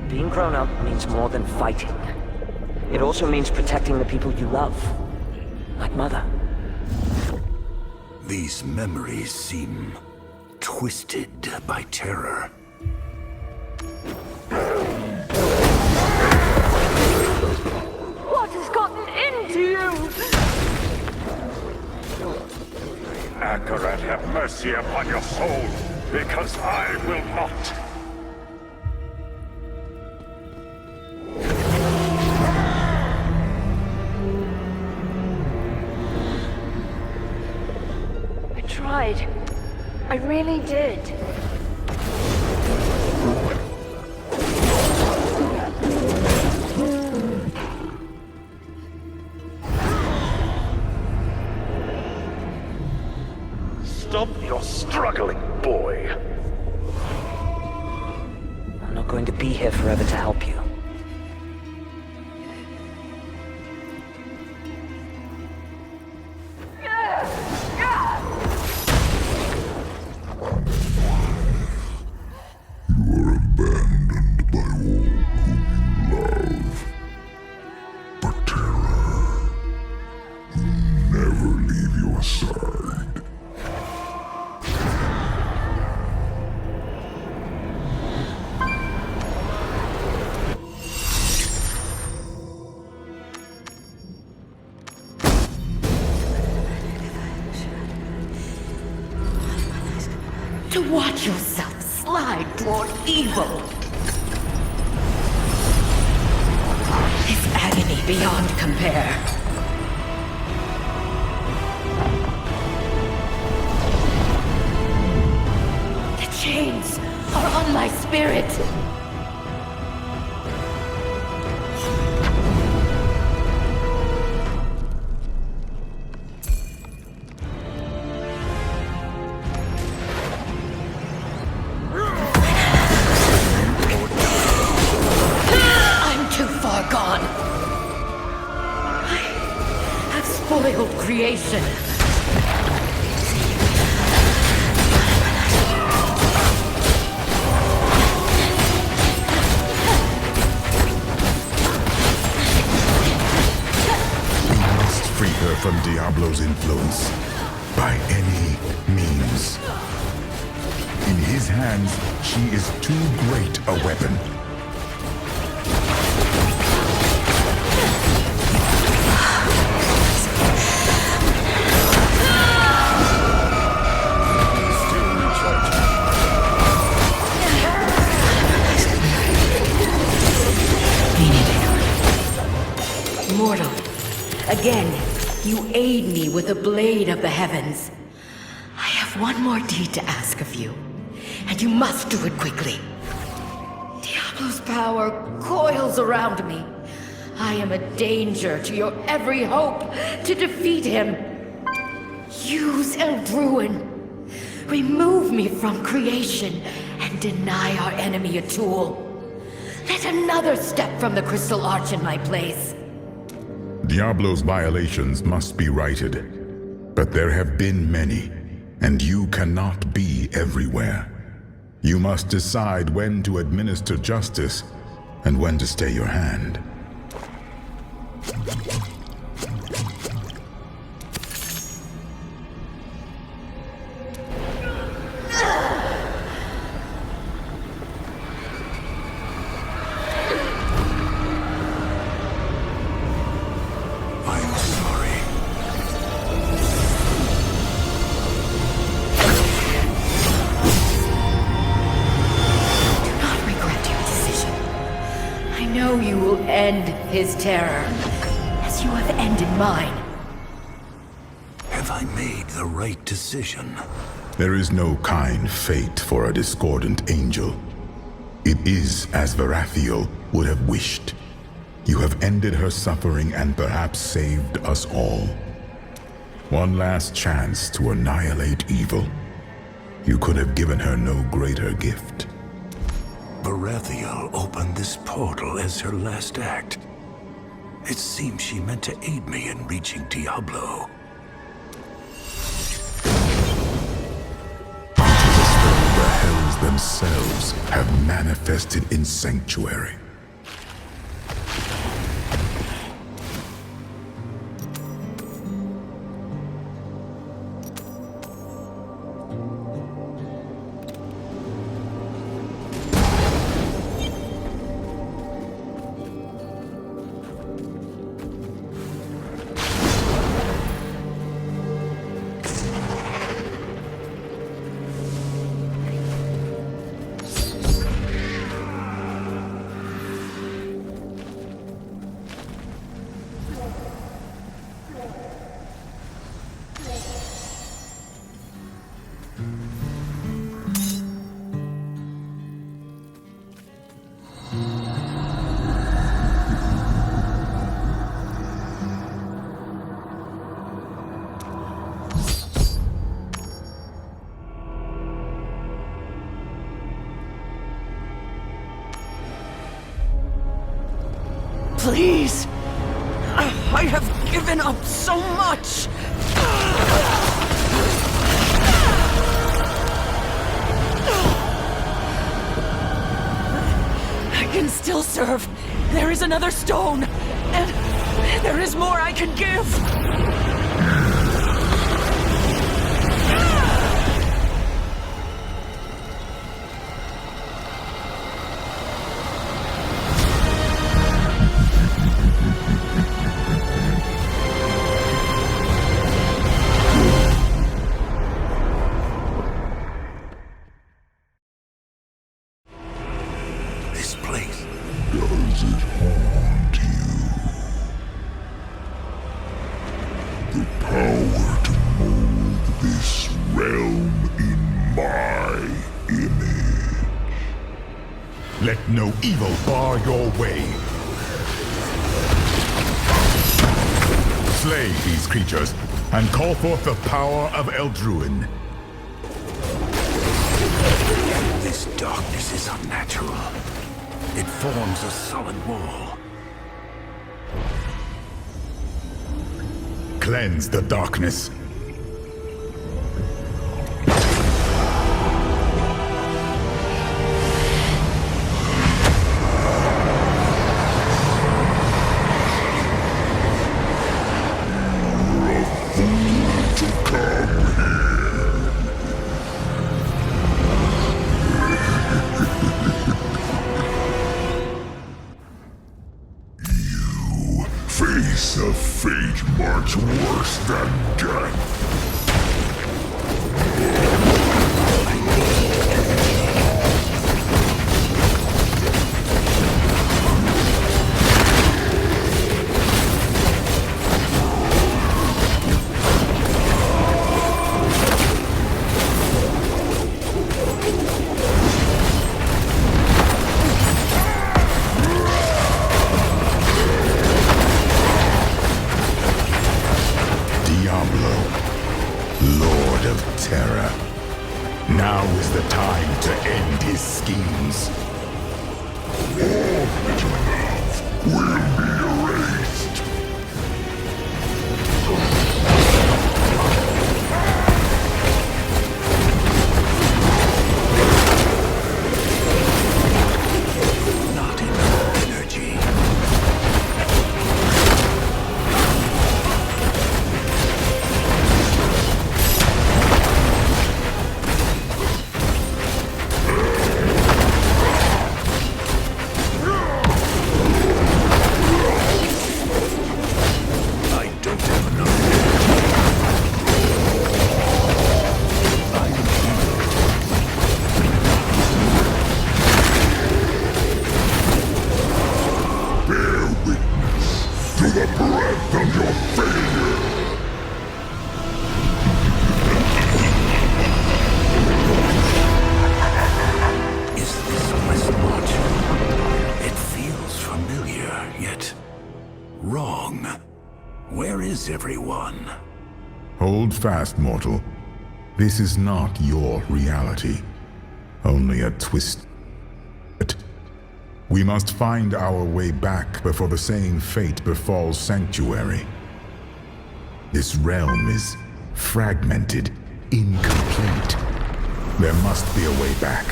Speaker 21: Being grown up means more than fighting. It also means protecting the people you love. Like Mother.
Speaker 2: These memories seem twisted by terror.
Speaker 22: What has gotten into you?
Speaker 23: Akarat, have mercy upon your soul, because I will not.
Speaker 22: I tried. I really did.
Speaker 23: Stop your struggling, boy.
Speaker 21: I'm not going to be here forever to help you.
Speaker 22: To watch yourself slide toward evil.
Speaker 13: It's agony beyond compare.
Speaker 22: The chains are on my spirit. Spoiled creation.
Speaker 4: We must free her from Diablo's influence by any means. In his hands, she is too great a weapon.
Speaker 22: Mortal, again, you aid me with the blade of the heavens. I have one more deed to ask of you, and you must do it quickly. Diablo's power coils around me. I am a danger to your every hope to defeat him. Use Eldruin. Remove me from creation and can deny our enemy a tool. Let another step from the Crystal Arch in my place.
Speaker 4: Diablo's violations must be righted, but there have been many, and you cannot be everywhere. You must decide when to administer justice and when to stay your hand.
Speaker 22: His terror, as you have ended mine.
Speaker 2: Have I made the right decision?
Speaker 4: There is no kind fate for a discordant angel. It is as Verathiel would have wished. You have ended her suffering and perhaps saved us all. One last chance to annihilate evil. You could have given her no greater gift.
Speaker 2: Verathiel opened this portal as her last act. It seems she meant to aid me in reaching Diablo.
Speaker 4: The hells themselves have manifested in Sanctuary.
Speaker 18: Please! I have given up so much! I can still serve. There is another stone, and there is more I can give.
Speaker 4: Does it haunt you? The power to mold this realm in my image. Let no evil bar your way. Slay these creatures and call forth the power of Eldruin.
Speaker 2: This darkness is unnatural. It forms a solid wall.
Speaker 4: Cleanse the darkness. Face a fate much worse than death. Diablo,
Speaker 2: is everyone.
Speaker 4: Hold fast, mortal. This is not your reality. Only a twist. We must find our way back before the same fate befalls Sanctuary. This realm is fragmented, incomplete. There must be a way back.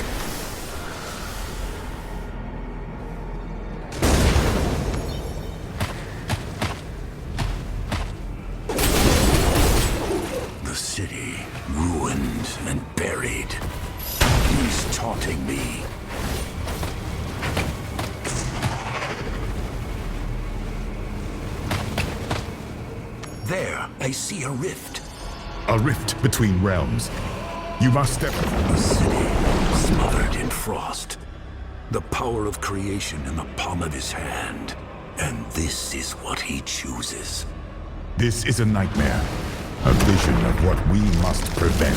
Speaker 2: The city, ruined and buried. He's taunting me. There, I see a rift.
Speaker 4: A rift between realms. You must step...
Speaker 2: The city, smothered in frost. The power of creation in the palm of his hand. And this is what he chooses.
Speaker 4: This is a nightmare. A vision of what we must prevent.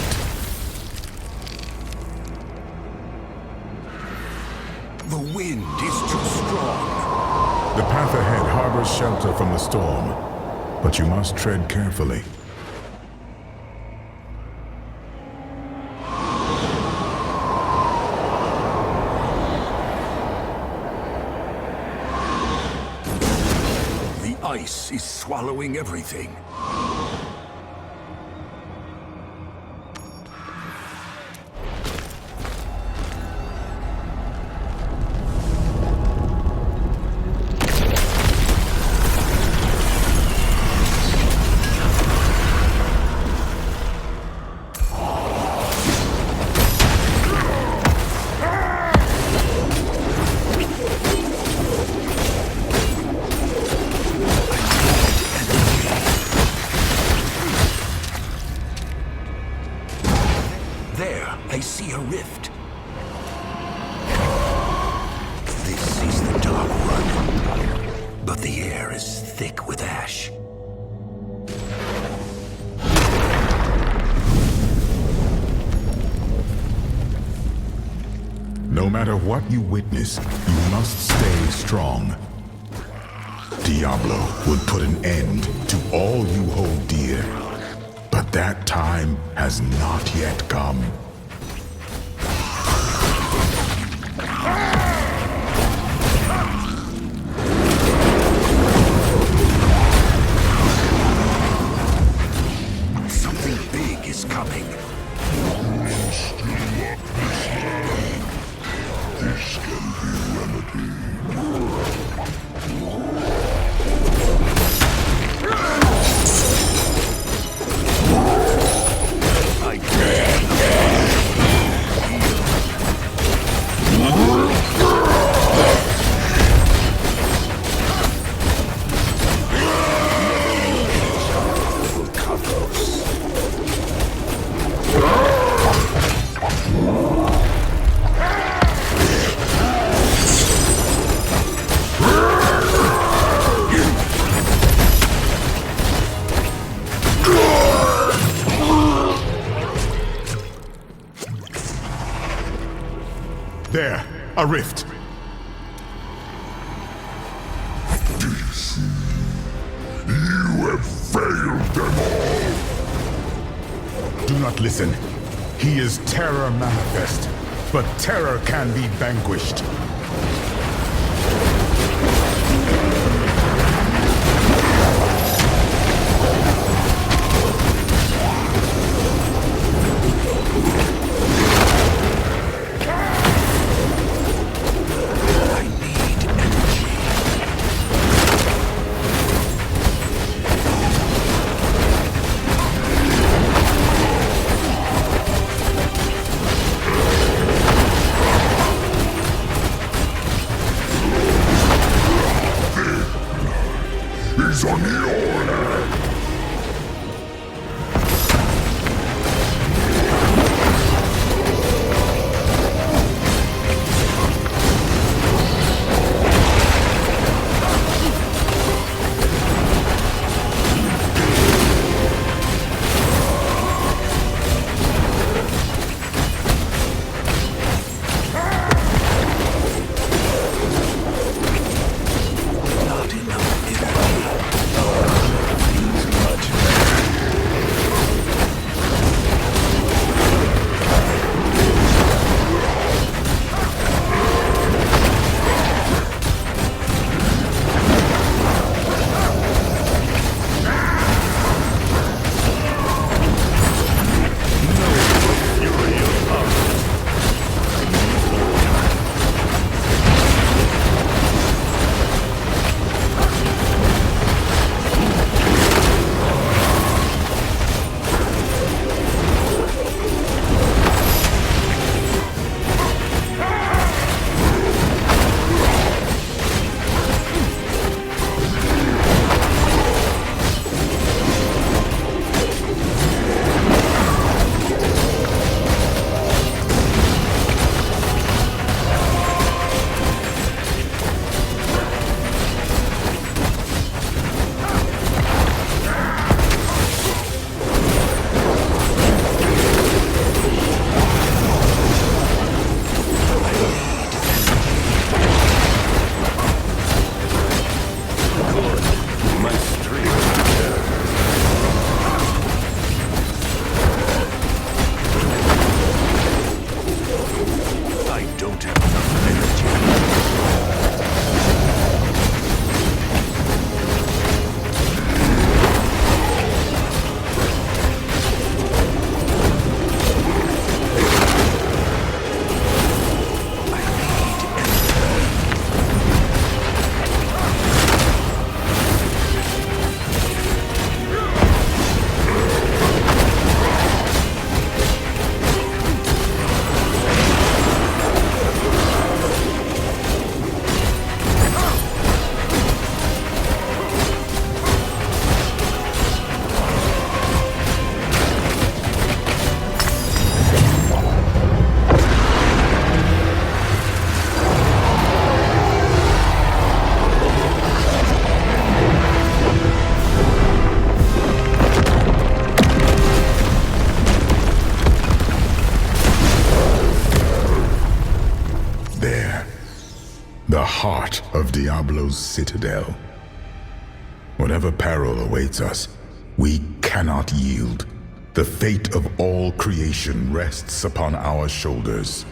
Speaker 2: The wind is too strong.
Speaker 4: The path ahead harbors shelter from the storm, but you must tread carefully.
Speaker 2: The ice is swallowing everything. I see a rift. This is the Dark Run, but the air is thick with ash.
Speaker 4: No matter what you witness, you must stay strong. Diablo would put an end to all you hold dear, but that time has not yet come.
Speaker 2: Something big is coming.
Speaker 15: This can be remedied.
Speaker 4: There, a rift.
Speaker 15: You have failed them all.
Speaker 4: Do not listen. He is terror manifest, but terror can be vanquished.
Speaker 15: This
Speaker 4: there. The heart of Diablo's citadel. Whatever peril awaits us, we cannot yield. The fate of all creation rests upon our shoulders.